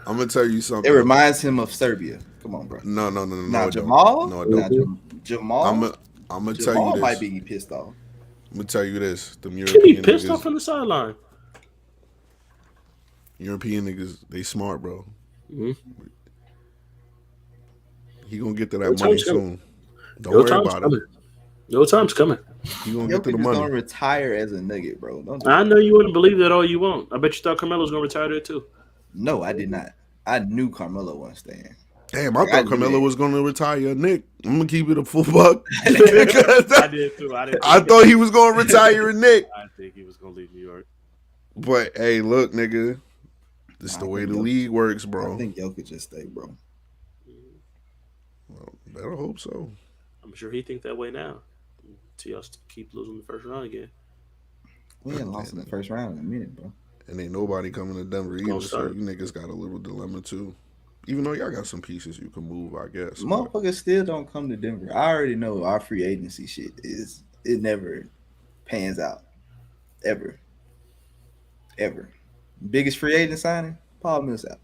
I'm gonna tell you something. It reminds him of Serbia. Come on, bro. No. Now Jamal. No, it don't. Jamal. I'm gonna tell you Jamal this. might be pissed off. I'm gonna tell you this. Them He European pissed niggas, off on the sideline. European niggas, they smart, bro. Mm-hmm. He gonna get to that Your money time's coming. soon. Don't Your worry time's about coming. it. Your time's coming. He gonna get to the Jokic is money. gonna retire as a Nugget, bro. Don't do I that. know you wouldn't believe that all you want. I bet you thought Carmelo's gonna retire there too. No, I did not. I knew Carmelo wasn't staying. Damn, I I thought knew Carmelo that. was gonna retire. Nick, I'm gonna keep it a full buck. I did too. I thought he was gonna retire, Nick. I think he was gonna leave New York. But hey, look, nigga, This Nah, the I way think the Jokic- league works, bro. I think Jokic just stay, bro. Well, better hope so. I'm sure he think that way now. Until y'all keep losing the first round again. We ain't lost in the first round in a minute, bro. And ain't nobody coming to Denver It's gonna either, so start. you niggas got a little dilemma too. Even though y'all got some pieces you can move, I guess. but- Motherfuckers still don't come to Denver. I already know our free agency shit it never pans out. Ever. Biggest free agent signing? Paul Millsap.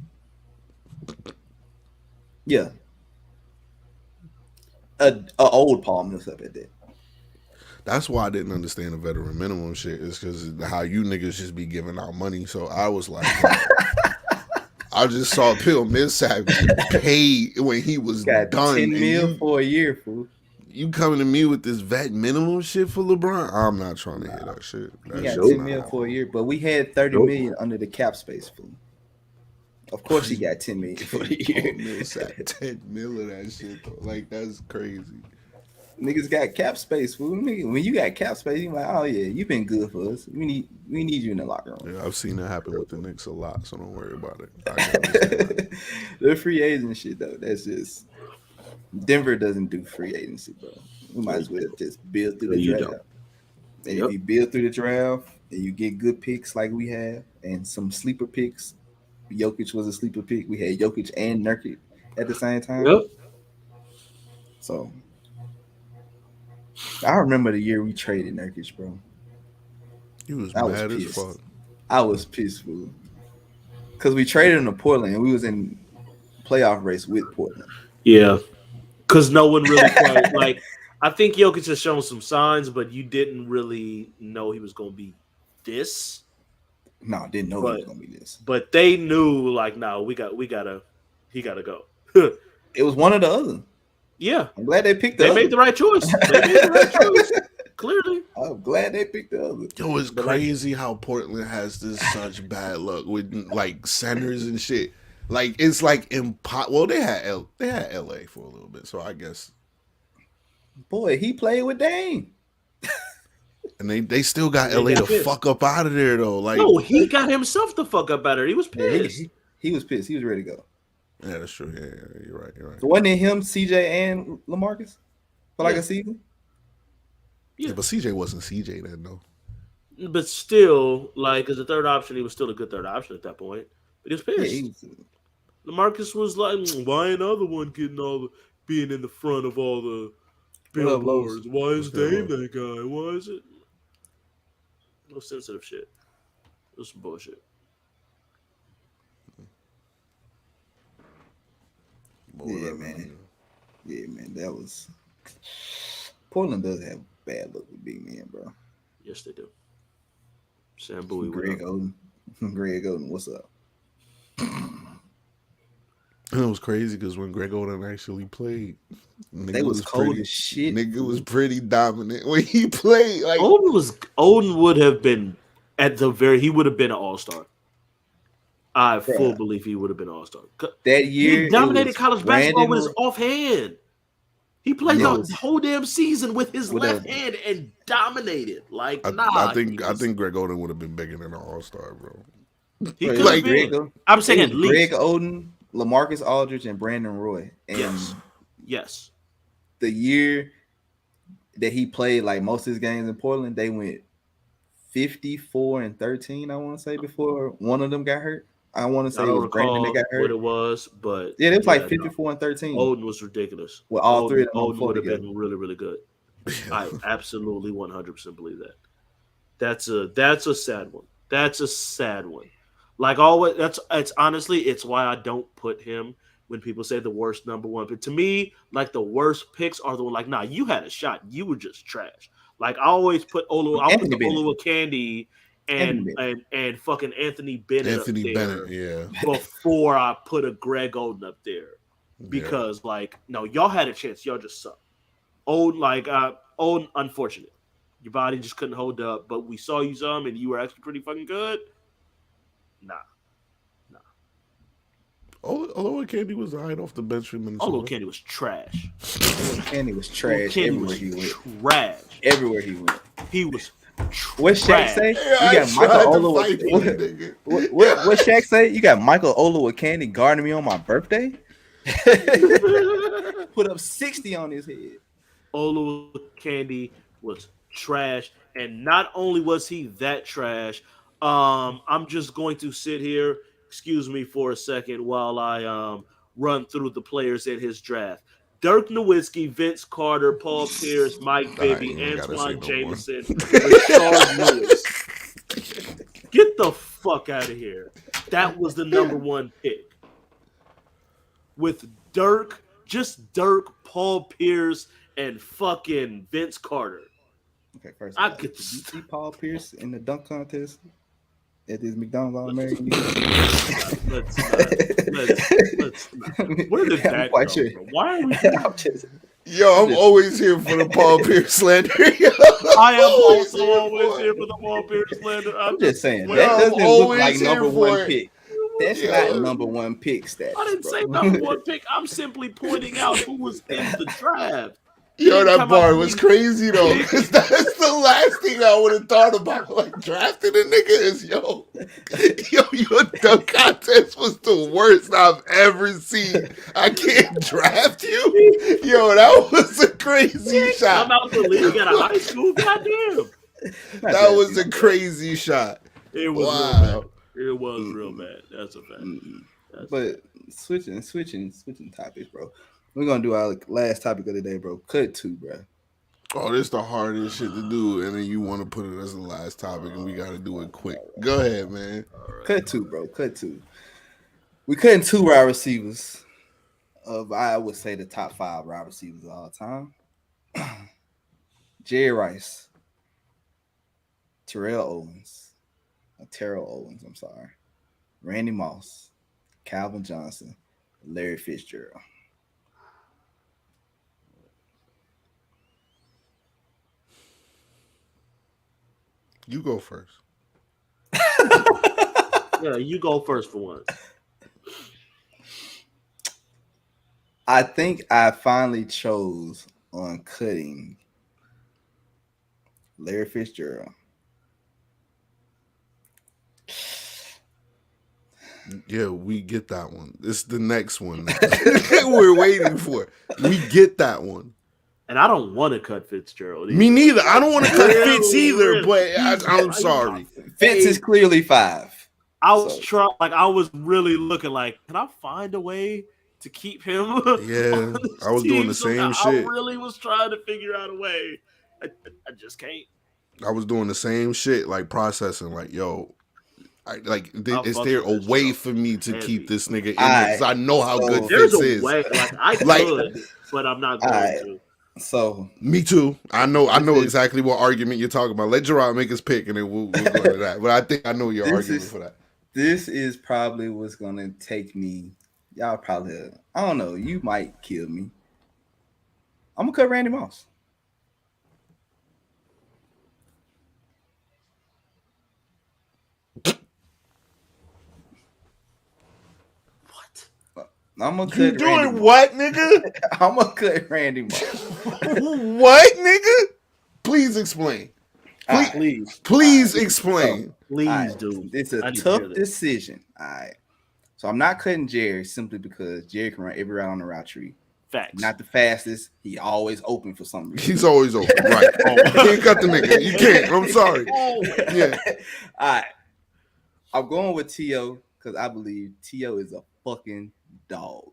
Yeah. A old Paul Millsap at that. That's why I didn't understand the veteran minimum shit. Is because how you niggas just be giving out money. So I was like, I just saw Bill Millsap get paid when he was Got done. 10 and mil for a year, fool. you coming to me with this vet minimum shit for LeBron? I'm not trying to hear that shit. That He got shit's 10 not mil happening. for a year, but we had 30 Nope. million under the cap space, fool. Of course he got 10 million for the Paul year. Millsap 10 mil of that shit though. Like that's crazy. Niggas got cap space, fool. Nigga, when you got cap space, you like, oh yeah, you been good for us. We need you in the locker room. Yeah, I've seen that happen with the Knicks a lot, so don't worry about it. I can understand that. The free agent shit though, that's just Denver doesn't do free agency, bro. We might as well just build through No, the you draft. don't. And Yep. if you build through the draft and you get good picks like we have and some sleeper picks, Jokic was a sleeper pick. We had Jokic and Nurkic at the same time. Yep. So I remember the year we traded Nurkic, bro. He was I was mad as pissed. fuck. I was pissed, fool. Because we traded him to Portland and we was in playoff race with Portland. Yeah, because no one really quite like. I think Jokic has shown some signs, but you didn't really know he was going to be this. No, didn't know he was gonna be this. But they knew, like, no, he gotta go. It was one or the other. Yeah, I'm glad they picked they made the right choice. Clearly. I'm glad they picked the other. Yo, it's crazy how Portland has this such bad luck with like centers and shit. Like it's like well, they had LA for a little bit, so I guess. Boy, he played with Dame. And they still got They LA got to pissed. fuck up out of there though. Like No, he got himself the fuck up better. He was Yeah, pissed. he was pissed. He was ready to go. yeah, that's true. Yeah, you're right. So wasn't it him, CJ, and LaMarcus for like a season? Yeah, but CJ wasn't CJ then though. But still, like, as a third option, he was still a good third option at that point. But he was Yeah, pissed. he was. LaMarcus was like, why another one getting being in the front of all the What up, billboards? Why is What's Dame going that guy? Why is it? No sensitive shit. It was some bullshit. But Yeah, whatever, man. Yeah, man. That was. Portland does have bad luck with big men, bro. Yes, they do. Sam Bowie. Greg Oden. Greg Oden, what's up? And it was crazy because when Greg Oden actually played, nigga They was cold pretty, as shit. Nigga was pretty dominant when he played. Like Oden would have been he would have been an all-star. I Bruh. full believe he would have been an all-star. That year, He dominated it was college basketball with his Brandon- offhand. He played Yes. the whole damn season with his With left a- hand and dominated. Like, I think Greg Oden would have been bigger than an All-Star, bro. he Bro, could it was have Greg been. Oden- I'm saying it at was least. Greg Oden, LaMarcus Aldridge, and Brandon Roy. And Yes. the year that he played like most of his games in Portland, they went 54-13, I want to say, before one of them got hurt. I want to say I it don't was Brandon recall that got what hurt. it was, but Yeah, it was like no. 54-13. Oden was ridiculous. With all three of them on the Odin floor would have together. been really, really good. I absolutely 100% believe that. That's a sad one. That's a sad one. Like always, it's honestly, it's why I don't put him when people say the worst number one. But to me, like the worst picks are the one like, nah, you had a shot. You were just trash. Like I always put Anthony Bennett. Olu Candy and fucking Anthony Bennett up there yeah. before I put a Greg Oden up there. Because like, no, y'all had a chance. Y'all just suck. Oden, unfortunate. Your body just couldn't hold up, but we saw you some and you were actually pretty fucking good. Nah. Olu Candy was high off the bench in Minnesota. Olu Candy was trash. Candy was trash Candy everywhere was he went. trash. Everywhere he went. He was What Shaq say? Yeah, You I got Michael tried to Ola. fight for you, nigga. What Shaq say? You got Michael Ola with candy guarding me on my birthday. Put up 60 on his head. Olu Candy was trash, and not only was he that trash, I'm just going to sit here. Excuse me for a second while I run through the players in his draft. Dirk Nowitzki, Vince Carter, Paul Pierce, Mike Bibby, You ain't gotta say Antoine no more. Jameson, Rashard Lewis. Get the fuck out of here. That was the number one pick. With Dirk, just Dirk, Paul Pierce, and fucking Vince Carter. Okay, first I of all, could- did you see Paul Pierce in the dunk contest at this McDonald's All-American? Let's not. Where did that quite go sure. from? Why are we I'm just, Yo, I'm always here for the Paul Pierce slander. I am also here always for here it. for the Paul Pierce slander. I'm just saying Well, that I'm doesn't look always like here number for one it. pick. That's Yeah. not number one pick stats. I didn't bro. say number one pick. I'm simply pointing out who was in the draft. Yo, that Come bar on, was please. crazy though, because that's the last thing I would have thought about. Like drafting a nigga is yo, your dunk contest was the worst I've ever seen. I can't draft you. Yo, that was a crazy shot. I'm out the league at a high school. Goddamn. That was a crazy shot. It was real Wow. bad. It was real bad. That's a fact. That's But switching topics, bro. We're gonna do our last topic of the day, bro. Cut 2, bro. Oh, this the hardest shit to do, and then you want to put it as the last topic, and we got to do it quick. Go ahead, man. Cut 2, bro. Cut 2. We cutting 2 wide receivers of, I would say, the top 5 wide receivers of all time. Jerry Rice, Terrell Owens, I'm sorry, Randy Moss, Calvin Johnson, Larry Fitzgerald. You go first. Yeah, you go first for once. I think I finally chose on cutting Larry Fitzgerald. Yeah, we get that one. It's the next one we're waiting for. We get that one. And I don't want to cut Fitzgerald either. Me neither. I don't want to cut Really, Fitz either, really. but I'm sorry. Fitz is clearly 5. I was So- trying, like, I was really looking like, can I find a way to keep him? Yeah, on this I was doing team the somehow? same shit. I really was trying to figure out a way. I just can't. I was doing the same shit, like processing, like, yo, is fuck there a with way Fitzgerald. for me to Heavy. keep this nigga in there? Alright. 'Cause I know how So- good There's Fitz a is. way, like I Like- could, but I'm not going Alright. to. So Me too. I know This is- exactly what argument you're talking about. Let Gerard make his pick, and then we'll go into that. But I think I know your This argument is- for that. this is probably what's gonna take me. Y'all probably, I don't know. You might kill me. I'm gonna cut Randy Moss. What? I'm gonna cut You Randy doing Moss. what, nigga? I'm gonna cut Randy Moss. What, nigga? Please explain. Alright. Please, Explain. please, Alright, dude. It's I a need to tough hear this. decision. All right. So I'm not cutting Jerry simply because Jerry can run every route on the route tree. Facts. Not the fastest. He always open for some reason. He's always open. Right. Oh, you can't cut the nigga. You can't. I'm sorry. Yeah. All right. I'm going with T.O. because I believe T.O. is a fucking dog.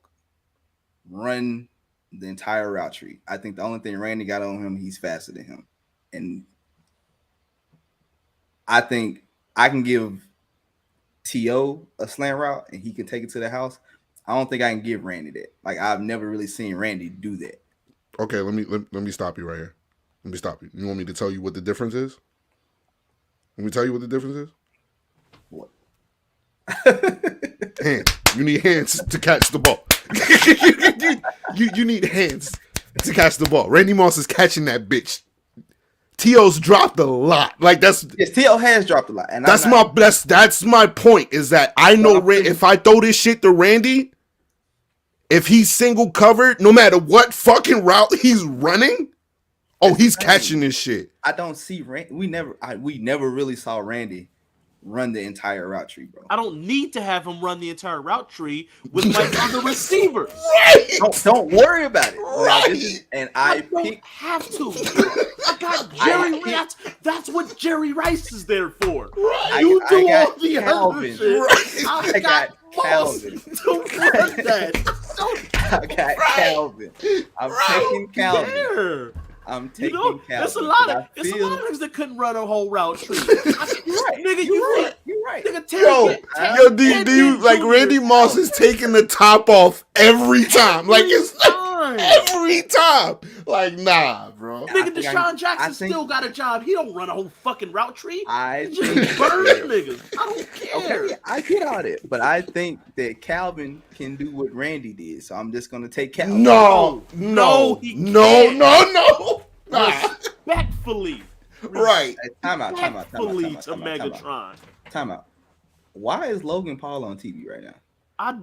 Run the entire route tree. I think the only thing Randy got on him, he's faster than him. And I think I can give T.O. a slant route and he can take it to the house. I don't think I can give Randy that. Like, I've never really seen Randy do that. Okay, let me stop you right here. Let me stop you. You want me to tell you what the difference is? Let me tell you what the difference is? What? Hands. You need hands to catch the ball. you need hands to catch the ball. Randy Moss is catching that bitch. T.O.'s dropped a lot. Like that's Yes, T.O. has dropped a lot. And that's my point. Is that I know if I throw this shit to Randy, if he's single covered, no matter what fucking route he's running, Oh, he's catching this shit. I don't see Randy. We never really saw Randy run the entire route tree, bro. I don't need to have him run the entire route tree with like other receivers. Right. Don't worry about it. Right. I don't have to. I got Jerry Rice. That's what Jerry Rice is there for. Right. You do I all the Calvin. other shit. Right. I got Calvin. Don't run that. I got Calvin. I'm taking Calvin. There. I'm taking Calvin. There's a lot of niggas that couldn't run a whole route tree. Nigga, you're right. Nigga, do you like Randy Moss is taking the top off every time? Like it's every time. Like nah, bro. Nigga, Deshaun Jackson still got a job. He don't run a whole fucking route tree. I He just burn niggas. I don't care. Okay, I get all that, but I think that Calvin can do what Randy did, so I'm just gonna take Calvin. No. No, he can't. Nah. Respectfully. Right. Hey, time out. Respectfully to Megatron. Time out. Why is Logan Paul on TV right now?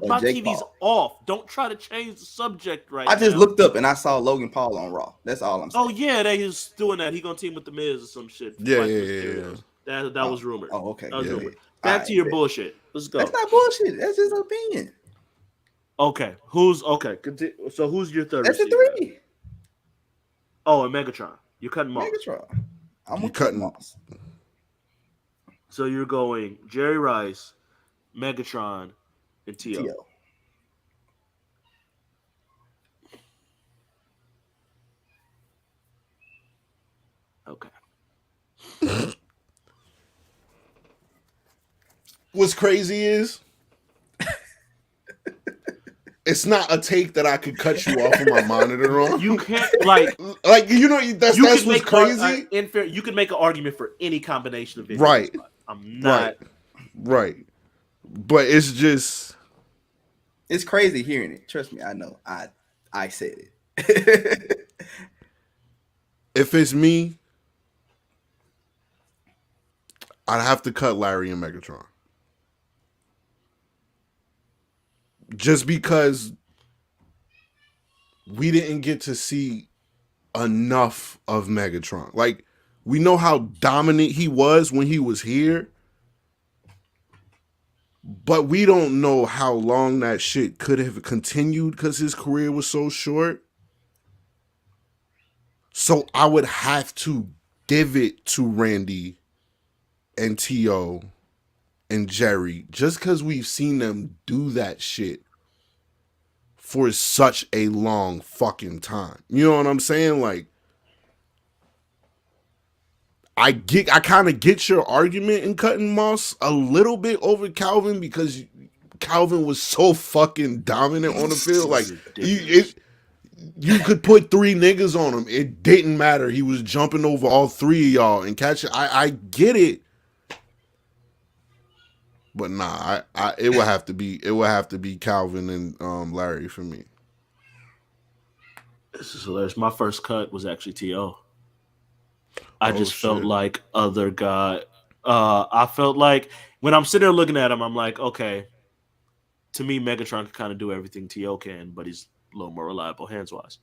My Jake TV's Paul. off. Don't try to change the subject right now. I just looked up and I saw Logan Paul on Raw. That's all I'm saying. Oh yeah, they is doing that. He gonna team with the Miz or some shit. Yeah. That was rumored. Oh, okay. That was Yeah. rumored. Back to your bullshit. Let's go. That's not bullshit. That's his opinion. Okay. Who's so who's your third? That's a receiver? 3. Oh, and Megatron. You're cutting Moss. Megatron. I'm You gonna cut cutting- Moss. So you're going Jerry Rice, Megatron, and T.O. T.O. Okay. What's crazy is it's not a take that I could cut you off of my monitor on. You can't like Like that's what's crazy. You can make an argument for any combination of videos. Right. I'm not. Right. But it's just It's crazy hearing it. Trust me, I know. I said it. if it's me, I'd have to cut Larry and Megatron. Just because we didn't get to see enough of Megatron. Like, we know how dominant he was when he was here, but we don't know how long that shit could have continued because his career was so short. So I would have to give it to Randy and T.O. and Jerry just because we've seen them do that shit for such a long fucking time. You know what I'm saying? Like, I kind of get your argument in cutting Moss a little bit over Calvin because Calvin was so fucking dominant on the field. Like, you could put 3 niggas on him. It didn't matter. He was jumping over all 3 of y'all and catching. I get it. But nah, it would have to be Calvin and Larry for me. This is hilarious. My first cut was actually T.O. I just shit. felt like other guy. I felt like when I'm sitting there looking at him, I'm like, okay. To me, Megatron can kind of do everything T.O. can, but he's a little more reliable hands wise.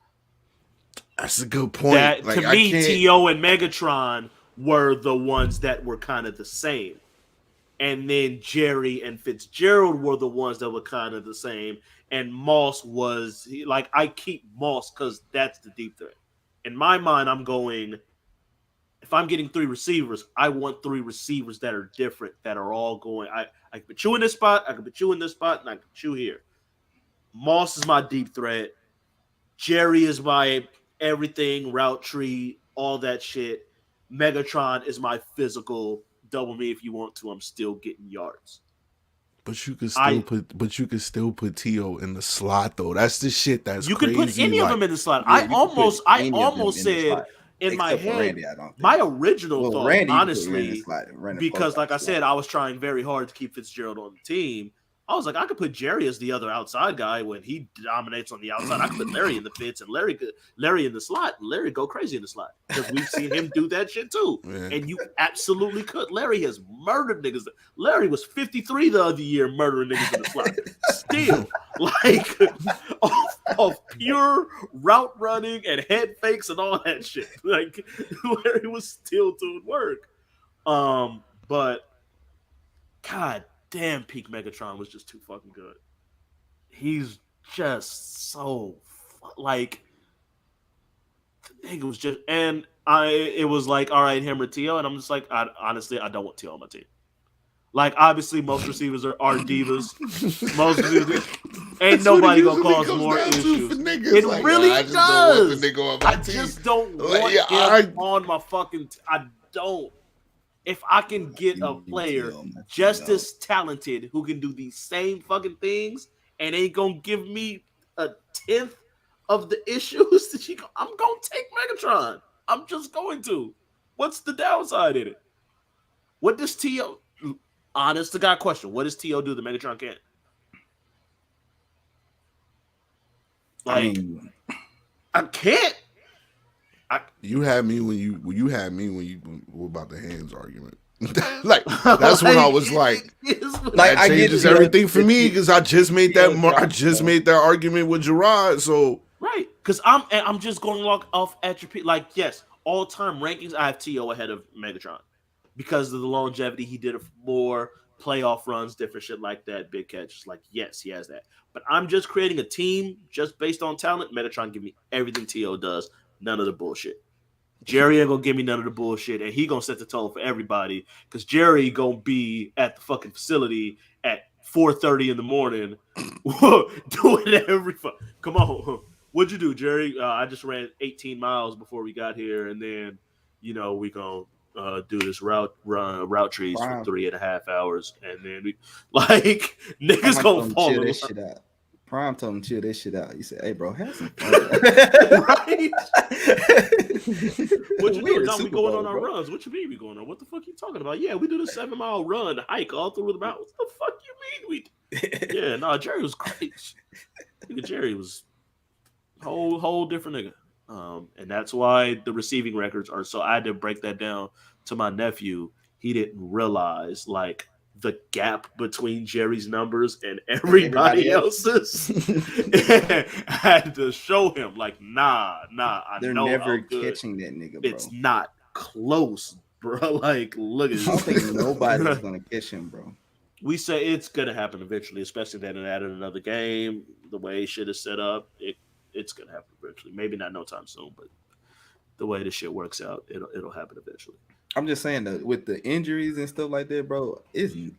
That's a good point. That Like, to me, T.O. and Megatron were the ones that were kind of the same. And then Jerry and Fitzgerald were the ones that were kind of the same. And Moss was like, I keep Moss because that's the deep threat. In my mind, I'm going, if I'm getting 3 receivers, I want 3 receivers that are different, that are all going. I can put you in this spot, I can put you in this spot, and I can put you here. Moss is my deep threat. Jerry is my everything, route tree, all that shit. Megatron is my physical. Double me if you want to. I'm still getting yards. But you could still put T.O. in the slot though. That's the shit that's you crazy. could put any of them in the slot. Yeah, I almost said in my head, Randy, I don't think. my original thought, Randy, honestly, Randy because like I said, I was trying very hard to keep Fitzgerald on the team. I was like, I could put Jerry as the other outside guy when he dominates on the outside. I could put Larry in the fits and Larry in the slot. And Larry go crazy in the slot because we've seen him do that shit too. Yeah. And you absolutely could. Larry has murdered niggas. Larry was 53 the other year murdering niggas in the slot. Still, like off pure route running and head fakes and all that shit. Like Larry was still doing work. But God damn, peak Megatron was just too fucking good. He's just so like the nigga was just, and it was like, all right, him or T.O., and I'm just like, honestly, I don't want T.O. on my team. Like, obviously, most receivers are divas. Most receivers, ain't nobody gonna cause more issues. It like, really I just does. Don't want the nigga on my I team. just don't Like, want him on my fucking. I don't. If I can get a player just as talented who can do these same fucking things and ain't gonna give me a 10th of the issues that I'm gonna take Megatron. I'm just going to. What's the downside in it? What does T.O. Honest to God question? What does T.O. do that Megatron can't? Like, I can't. You had me when you were about the hands argument. Like that's when I was like that changes everything for me because I just made that argument with Gerard. So right, because I'm just going off attribute. Like yes, all time rankings, I have T.O. ahead of Megatron because of the longevity. He did more playoff runs, different shit like that, big catches. Like yes, he has that. But I'm just creating a team just based on talent. Megatron give me everything T.O. does. None of the bullshit. Jerry ain't gonna give me none of the bullshit, and he gonna set the tone for everybody. Because Jerry gonna be at the fucking facility at 4:30 in the morning, doing every. Come on, what'd you do, Jerry? I just ran 18 miles before we got here, and then we gonna do this route trees for 3.5 hours, and then we like niggas gonna fall in this shit out. Prime told him chill this shit out. You said, "Hey, bro, have some fun." Right? What you doing? No, we going on our runs. What you mean we going on? What the fuck you talking about? Yeah, we do the 7-mile run, hike all through the mountains. What the fuck you mean we? Yeah, no, Jerry was great. Nigga, Jerry was whole different nigga. And that's why the receiving records are so. I had to break that down to my nephew. He didn't realize like the gap between Jerry's numbers and everybody else's. I had to show him, like, nah. They're never catching that nigga, bro. It's not close, bro. Like, look at this. I don't think nobody's gonna catch him, bro. We say it's gonna happen eventually, especially that it added another game. The way shit is set up, it's gonna happen eventually. Maybe not no time soon, but the way the shit works out, it'll happen eventually. I'm just saying that with the injuries and stuff like that, bro,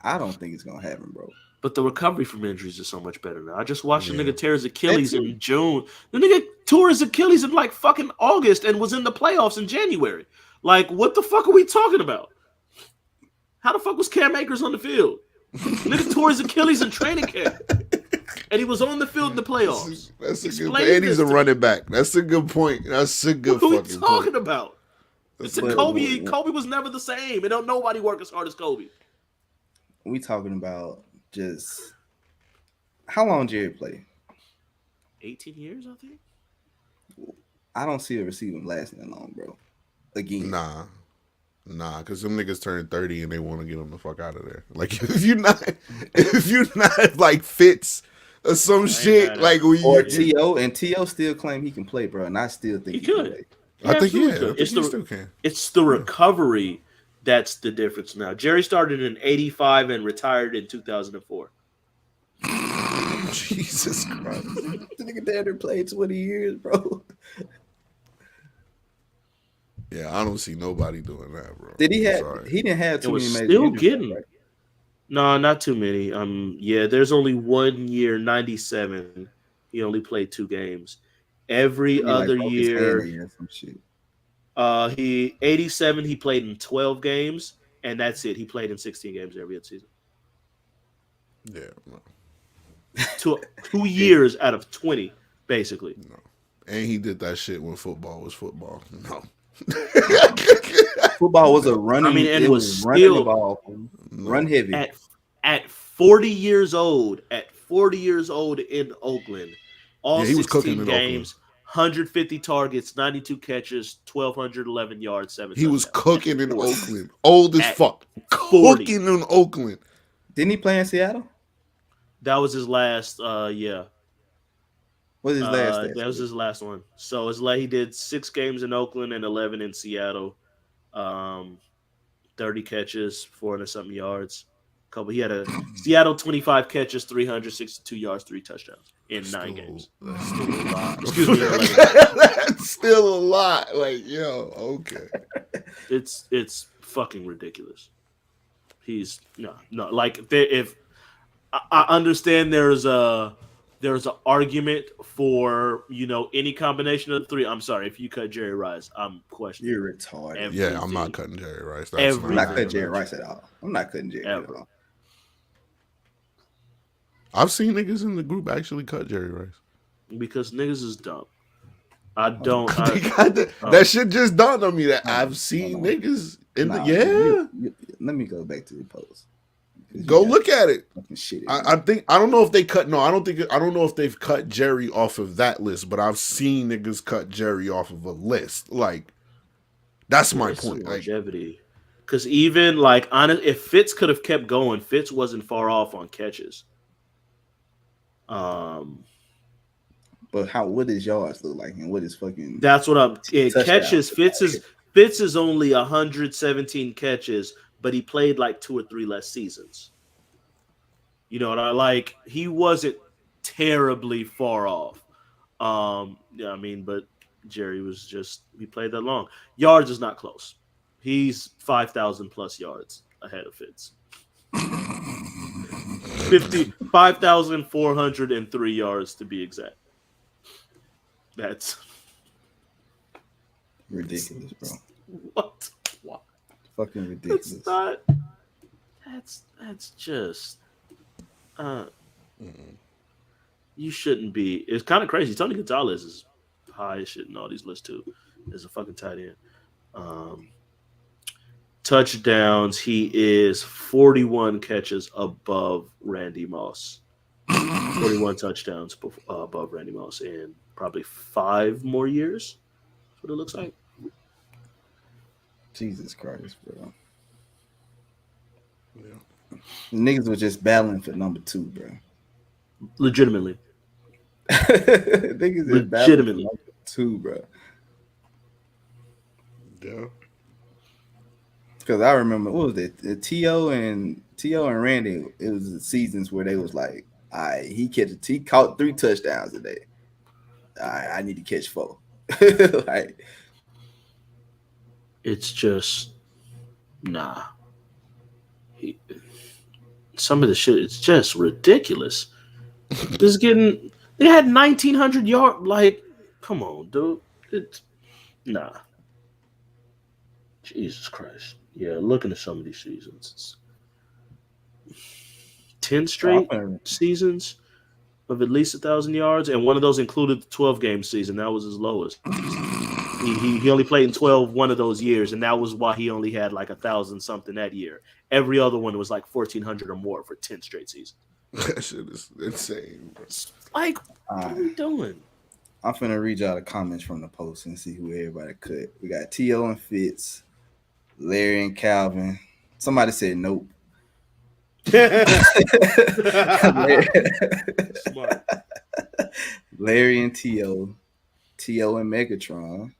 I don't think it's gonna happen, bro. But the recovery from injuries is so much better now. I just watched the nigga tear his Achilles in June. The nigga tore his Achilles in like fucking August and was in the playoffs in January. Like, what the fuck are we talking about? How the fuck was Cam Akers on the field? Nigga tore his Achilles in training camp. And he was on the field in the playoffs. That's a good point. And he's a running back. That's a good point. That's a good fucking point. What are we talking about? It's Kobe. Kobe was never the same. And don't nobody work as hard as Kobe. We talking about just how long Jerry play? 18 years, I think. I don't see a receiver lasting that long, bro. Again, nah, because them niggas turn 30 and they want to get them the fuck out of there. Like if you're not like Fitz or some shit, like T.O. and T.O. still claim he can play, bro, and I still think he could. Can play. I think he still can. It's the recovery that's the difference now. Jerry started in 85 and retired in 2004. Jesus Christ. The nigga there played 20 years, bro. Yeah, I don't see nobody doing that, bro. Did he have? He didn't have too many. Still getting. Right? No, not too many. Yeah, there's only 1 year, 97. He only played 2 games. Every other year, he 87. He played in 12 games, and that's it. He played in 16 games every other season. Yeah, no. 2 years out of 20, basically. No, and he did that shit when football was football. No, football was a running. I mean, and it was running still the ball, run heavy. at 40 years old in Oakland, all Yeah, he was cooking 16 in games, 150 targets, 92 catches, 1,211 yards, 7 He was touchdowns. cooking in 40. Oakland. Old as At fuck. 40. Cooking in Oakland. Didn't he play in Seattle? That was his last. Yeah, What's his last stats? that was his last one. So it's like he did 6 games in Oakland and 11 in Seattle. 30 catches, 400 something yards. He had a Seattle 25 catches, 362 yards, 3 touchdowns in 9 games. That's still a lot. Excuse me, 11 games. That's still a lot. Like, yo, okay. It's fucking ridiculous. He's no. Like if I understand there's an argument for any combination of the 3. I'm sorry if you cut Jerry Rice. I'm questioning. You're retarded. Everything. Yeah, I'm not cutting Jerry Rice. I'm not cutting Jerry Rice at all. I'm not cutting Jerry at all. I've seen niggas in the group actually cut Jerry Rice. Because niggas is dumb. I don't. That shit just dawned on me that I've seen niggas in let me go back to the post. Go look at it. Shit, I don't know if they cut. No, I don't know if they've cut Jerry off of that list, but I've seen niggas cut Jerry off of a list. Like, that's my point. Longevity. Because even if Fitz could have kept going, Fitz wasn't far off on catches. But what does yards look like, and what is fucking? That's what I'm. Catches. Fitz is only 117 catches, but he played like 2 or 3 less seasons. You know what I like? He wasn't terribly far off. Yeah, I mean, but Jerry was he played that long. Yards is not close. He's 5,000 plus yards ahead of Fitz. 5,403 yards to be exact. That's ridiculous, bro. What? Fucking ridiculous. It's not. That's just. You shouldn't be. It's kind of crazy. Tony Gonzalez is high as shit in all these lists too. As a fucking tight end. Touchdowns. He is 41 catches above Randy Moss. 41 touchdowns above Randy Moss in probably 5 more years. That's what it looks like. Jesus Christ, bro. Yeah. Niggas were just battling for number 2, bro. Legitimately. Niggas just battling for number 2, bro. Yeah. Because I remember, what was it? T.O. and Randy, it was the seasons where they was like, he caught 3 touchdowns a day. I need to catch 4. Like, it's just some of the shit, it's just ridiculous. Just getting, they had 1,900 yards. Like, come on, dude. It's Jesus Christ. Yeah, looking at some of these seasons, it's 10 straight seasons of at least 1,000 yards, and one of those included the 12-game season. That was his lowest. He only played in 12 one of those years, and that was why he only had like 1,000 something that year. Every other one was like 1,400 or more for 10 straight seasons. That shit is insane, bro. Like, what are we doing? I'm finna read y'all the comments from the post and see who everybody cut. We got T.O. and Fitz, Larry and Calvin. Somebody said nope. Smart. Larry and T.O. T.O. and Megatron.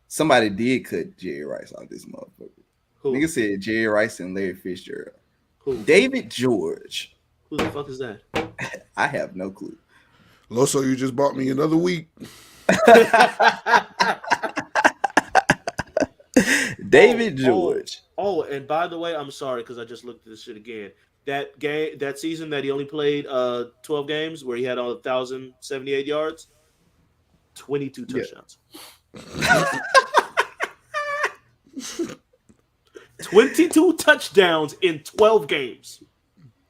Somebody did cut Jerry Rice off this motherfucker. Who? Nigga said Jerry Rice and Larry Fitzgerald. Who? David George. Who the fuck is that? I have no clue. Loso, you just bought me another week. David George. Oh, and by the way, I'm sorry because I just looked at this shit again. That season that he only played 12 games where he had 1,078 yards, 22 touchdowns. Yeah. 22 touchdowns in 12 games.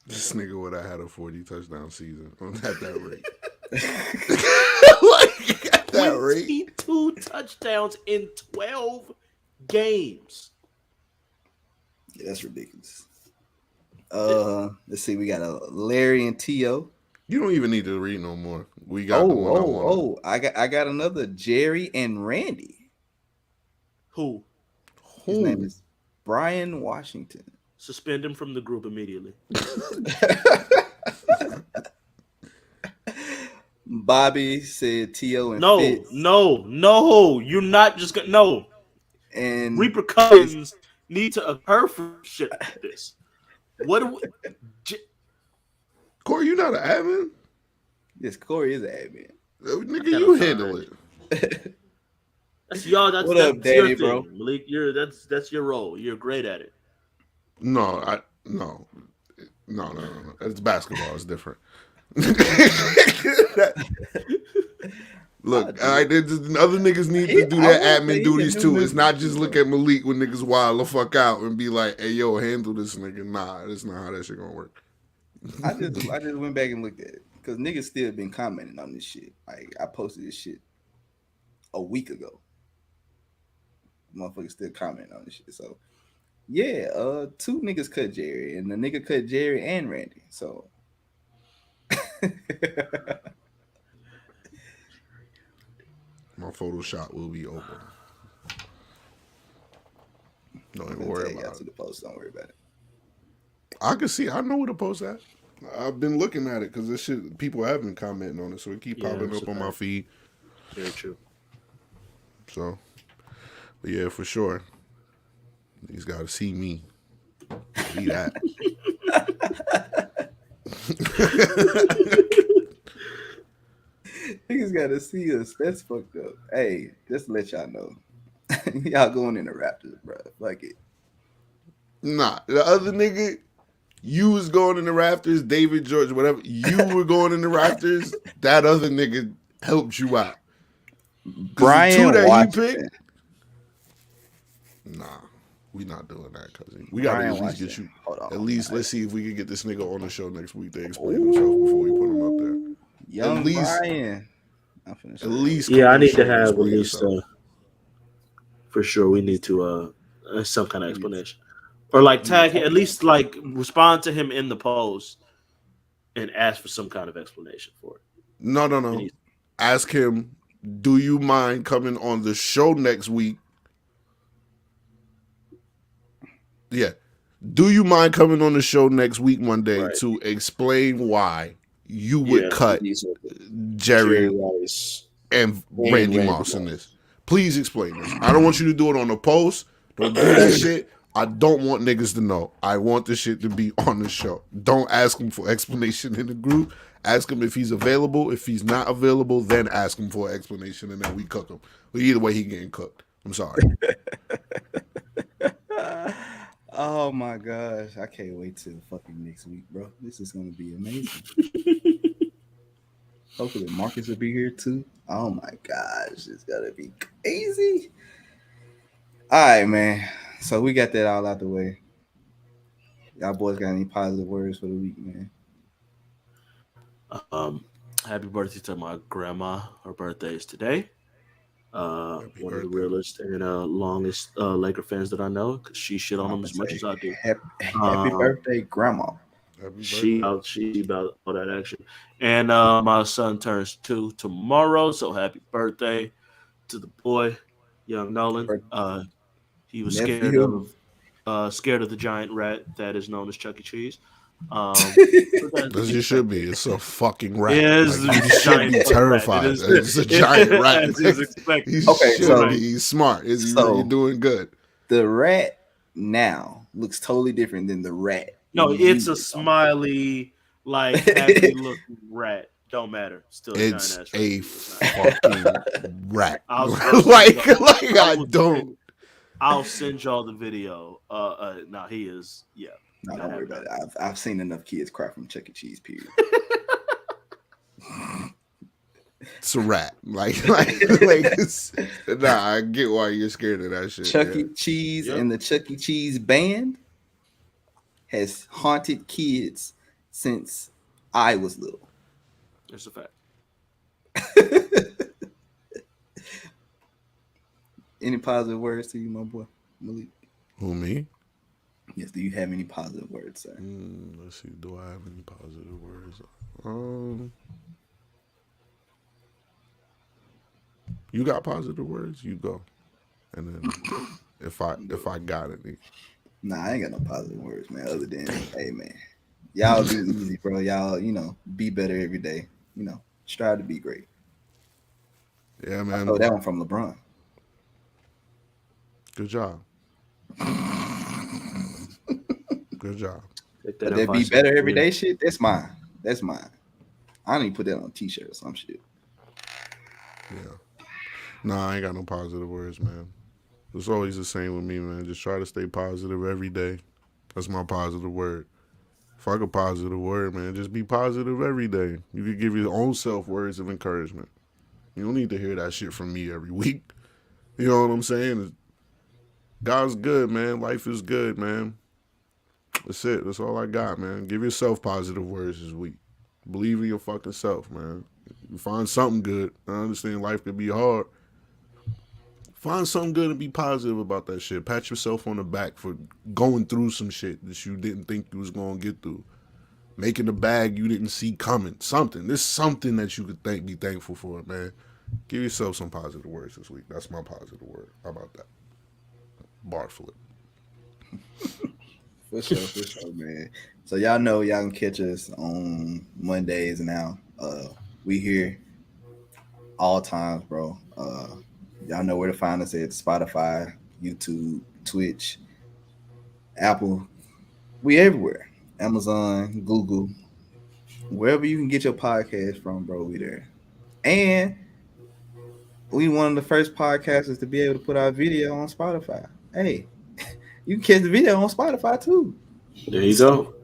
This nigga would have had a 40 touchdown season at that rate. Like, at that rate. 22 touchdowns in 12 games. Yeah, that's ridiculous. Let's see. We got a Larry and T.O. You don't even need to read no more. We got the one I want. I got another Jerry and Randy. Who? His name is Brian Washington. Suspend him from the group immediately. Bobby said T.O. and No, Fitz. no. You're not just gonna no. And repercussions need to occur for shit like this. What do we, Corey, you not an admin? Yes, Corey is an admin. Nigga, you handle it. That's y'all. That's what that's up, Daddy, your bro? thing, Malik. That's your role. You're great at it. No. It's basketball. It's different. Look, all right, other niggas need to do their admin duties too. It's not just look at Malik when niggas wild the fuck out and be like, hey, yo, handle this nigga. Nah, that's not how that shit gonna work. I just went back and looked at it because niggas still been commenting on this shit. Like, I posted this shit a week ago. Motherfuckers still commenting on this shit. So, yeah, two niggas cut Jerry, and the nigga cut Jerry and Randy. So, my Photoshop will be open. Don't even worry about it. The post. Don't worry about it. I can see. I know where the post at. I've been looking at it because this shit. People have been commenting on it, so it keep popping up on my feed. Very true. So, but yeah, for sure. He's got to see me. See that. Niggas got to see us. That's fucked up. Hey, just to let y'all know. Y'all going in the Raptors, bro. Fuck it. Nah, the other nigga, you was going in the Raptors, David George, whatever. You were going in the Raptors. That other nigga helped you out. Brian the two that Washington. he picked, nah, we not doing that, cousin. We gotta at least get you. At least let's see if we can get this nigga on the show next week to explain himself before we put him up there. Young at least, Brian. At least, yeah, I need to have at least for sure. We need to some kind of explanation, or like tag at least like respond to him in the post and ask for some kind of explanation for it. No. Ask him, do you mind coming on the show next week? Yeah. Do you mind coming on the show next week Monday to explain why you would cut Jerry Rice and Randy Moss in this? Please explain this. I don't want you to do it on the post. Don't do that shit. I don't want niggas to know. I want this shit to be on the show. Don't ask him for explanation in the group. Ask him if he's available. If he's not available, then ask him for an explanation, and then we cook him. But either way, he getting cooked. I'm sorry. Oh my gosh. I can't wait till fucking next week, bro. This is going to be amazing. Hopefully Marcus will be here too. Oh my gosh. It's going to be crazy. All right, man. So we got that all out the way. Y'all boys got any positive words for the week, man? Happy birthday to my grandma. Her birthday is today. One of the realest and longest Laker fans that I know, because she shit on them as much as I do. Happy birthday, grandma. She about all that action. And my son turns 2 tomorrow, so happy birthday to the boy, young Nolan. He was scared of the giant rat that is known as Chuck E. Cheese. As you should be. It's a fucking rat. Yeah, you should be terrified. It's a giant rat. He's smart. You're doing good. The rat now looks totally different than the rat. No, it's a smiley, like happy looking rat. Don't matter. Still, it's a fucking rat. I don't. I'll send y'all the video. He is. Yeah. No, don't worry about it. I've seen enough kids cry from Chuck E. Cheese. Period. It's a rat. I get why you're scared of that shit. Chuck E. Cheese and the Chuck E. Cheese band has haunted kids since I was little. That's a fact. Any positive words to you, my boy Malik? Who, me? Yes. Do you have any positive words, sir? Let's see. Do I have any positive words? You got positive words? You go. And then if I got any. Nah, I ain't got no positive words, man. Other than, hey, man, y'all be easy, bro. Y'all, be better every day. Strive to be great. Yeah, I man. stole that one from LeBron. Good job. Good job. Take But that that be advice. better every day shit, that's mine. That's mine. I don't even put that on a t-shirt or some shit. Yeah. Nah, I ain't got no positive words, man. It's always the same with me, man. Just try to stay positive every day. That's my positive word. Fuck a positive word, man. Just be positive every day. You can give your own self words of encouragement. You don't need to hear that shit from me every week. You know what I'm saying? God's good, man. Life is good, man. That's it. That's all I got, man. Give yourself positive words this week. Believe in your fucking self, man. You find something good. I understand life could be hard. Find something good and be positive about that shit. Pat yourself on the back for going through some shit that you didn't think you was going to get through. Making a bag you didn't see coming. Something. There's something that you could be thankful for, man. Give yourself some positive words this week. That's my positive word. How about that? Bar flip. For sure, man. So y'all know y'all can catch us on Mondays now. We here all times, bro. Y'all know where to find us at Spotify, YouTube, Twitch, Apple. We everywhere. Amazon, Google, wherever you can get your podcast from, bro. We there. And we one of the first podcasters to be able to put our video on Spotify. Hey, you can catch the video on Spotify too. There you go.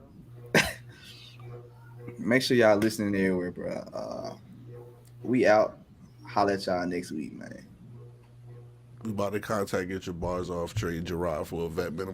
Make sure y'all listening everywhere, bro. We out. Holla at y'all next week, man. We about to contact Get Your Bars Off, trade Gerard for a vet minimum.